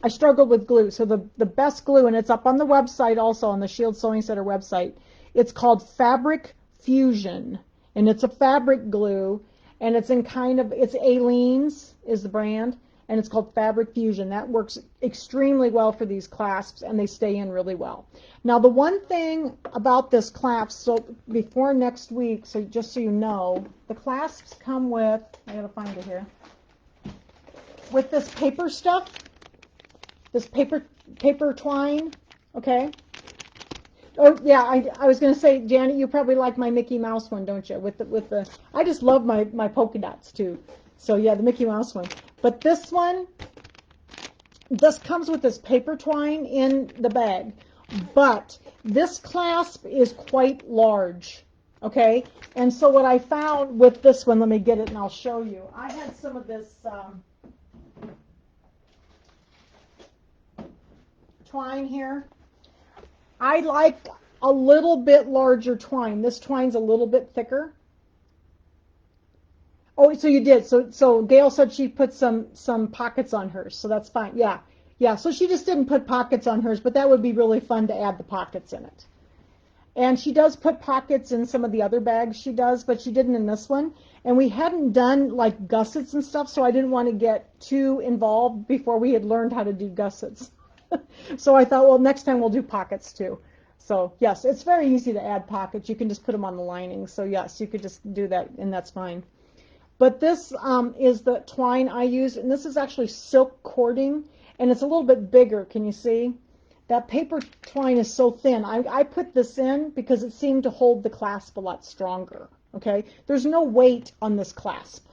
struggled with glue. So the best glue, and it's up on the website also, on the Shield Sewing Center website, it's called Fabric Fusion. And it's a fabric glue, and it's Aleene's is the brand, and it's called Fabric Fusion. That works extremely well for these clasps, and they stay in really well. Now, the one thing about this clasp, so before next week, so just so you know, the clasps come with, I gotta find it here, with this paper stuff, this paper twine, okay? Oh yeah, I was gonna say, Janet, you probably like my Mickey Mouse one, don't you? With the I just love my polka dots too. So yeah, the Mickey Mouse one. But this one this comes with this paper twine in the bag, but this clasp is quite large. Okay, and so what I found with this one, let me get it and I'll show you. I had some of this twine here. I like a little bit larger twine. This twine's a little bit thicker. Oh, so you did. So Gail said she put some pockets on hers, so that's fine. Yeah. Yeah, so she just didn't put pockets on hers, but that would be really fun to add the pockets in it. And she does put pockets in some of the other bags she does, but she didn't in this one. And we hadn't done like gussets and stuff, so I didn't want to get too involved before we had learned how to do gussets. So I thought, well, next time we'll do pockets too. So yes, it's very easy to add pockets. You can just put them on the lining. So yes, you could just do that, and that's fine. But this is the twine I use, and this is actually silk cording, and it's a little bit bigger. Can you see? That paper twine is so thin. I put this in because it seemed to hold the clasp a lot stronger. Okay, there's no weight on this clasp.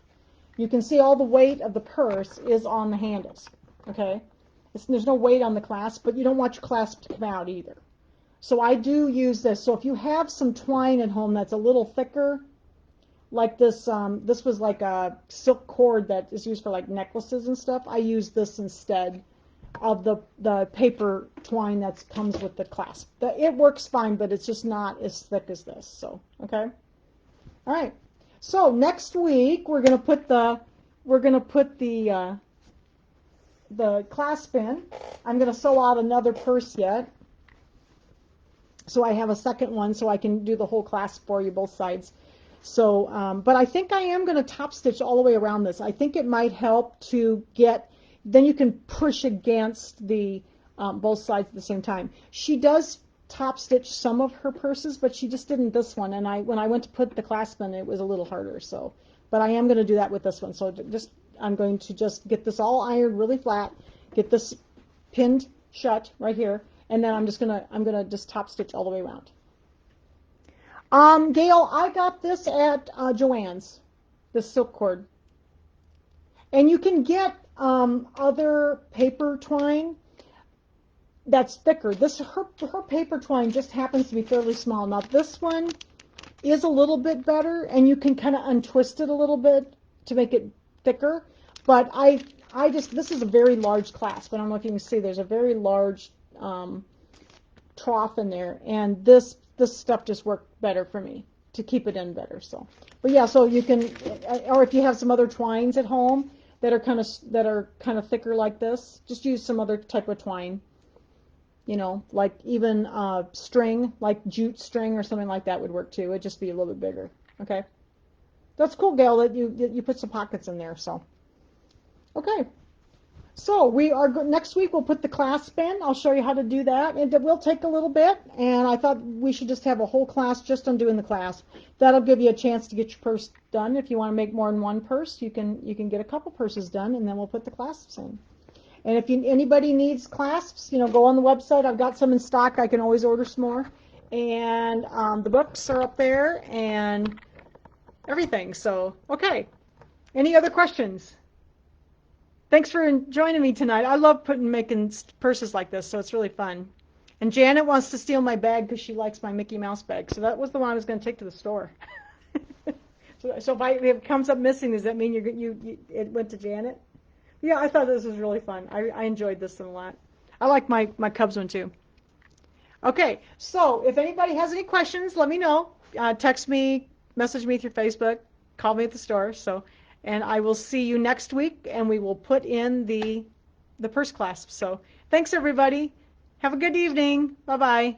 You can see all the weight of the purse is on the handles. Okay, there's no weight on the clasp, but you don't want your clasp to come out either. So I do use this. So if you have some twine at home that's a little thicker, like this, this was like a silk cord that is used for like necklaces and stuff. I use this instead of the paper twine that comes with the clasp. It works fine, but it's just not as thick as this. So okay, all right. So next week we're gonna put the clasp in. I'm gonna sew out another purse yet, so I have a second one so I can do the whole clasp for you, both sides. So, but I think I am going to top stitch all the way around this. I think it might help to get, then you can push against the both sides at the same time. She does top stitch some of her purses, but she just didn't this one. And when I went to put the clasp in, it was a little harder. So, but I am going to do that with this one. So I'm going to just get this all ironed really flat, get this pinned shut right here, and then I'm gonna just top stitch all the way around. Gail, I got this at Joann's, the silk cord. And you can get other paper twine that's thicker. Her paper twine just happens to be fairly small. Now this one is a little bit better, and you can kind of untwist it a little bit to make it thicker. But this is a very large clasp. I don't know if you can see, there's a very large trough in there, and this stuff just worked better for me to keep it in better. So, but yeah, so you can, or if you have some other twines at home that are kind of thicker like this, just use some other type of twine. You know, like even string, like jute string or something like that would work too. It'd just be a little bit bigger. Okay, that's cool, Gail, that you put some pockets in there. So, okay. So we are next week we'll put the clasp in. I'll show you how to do that, and it will take a little bit. And I thought we should just have a whole class just on doing the clasp. That'll give you a chance to get your purse done. If you want to make more than one purse, you can get a couple purses done, and then we'll put the clasps in. And if anybody needs clasps, go on the website. I've got some in stock. I can always order some more. And the books are up there and everything. So okay. Any other questions? Thanks for joining me tonight. I love making purses like this, so it's really fun. And Janet wants to steal my bag because she likes my Mickey Mouse bag. So that was the one I was going to take to the store. So if it comes up missing, does that mean it went to Janet? Yeah, I thought this was really fun. I enjoyed this one a lot. I like my Cubs one too. Okay, so if anybody has any questions, let me know. Text me, message me through Facebook, call me at the store. And I will see you next week, and we will put in the purse clasp. So thanks, everybody. Have a good evening. Bye-bye.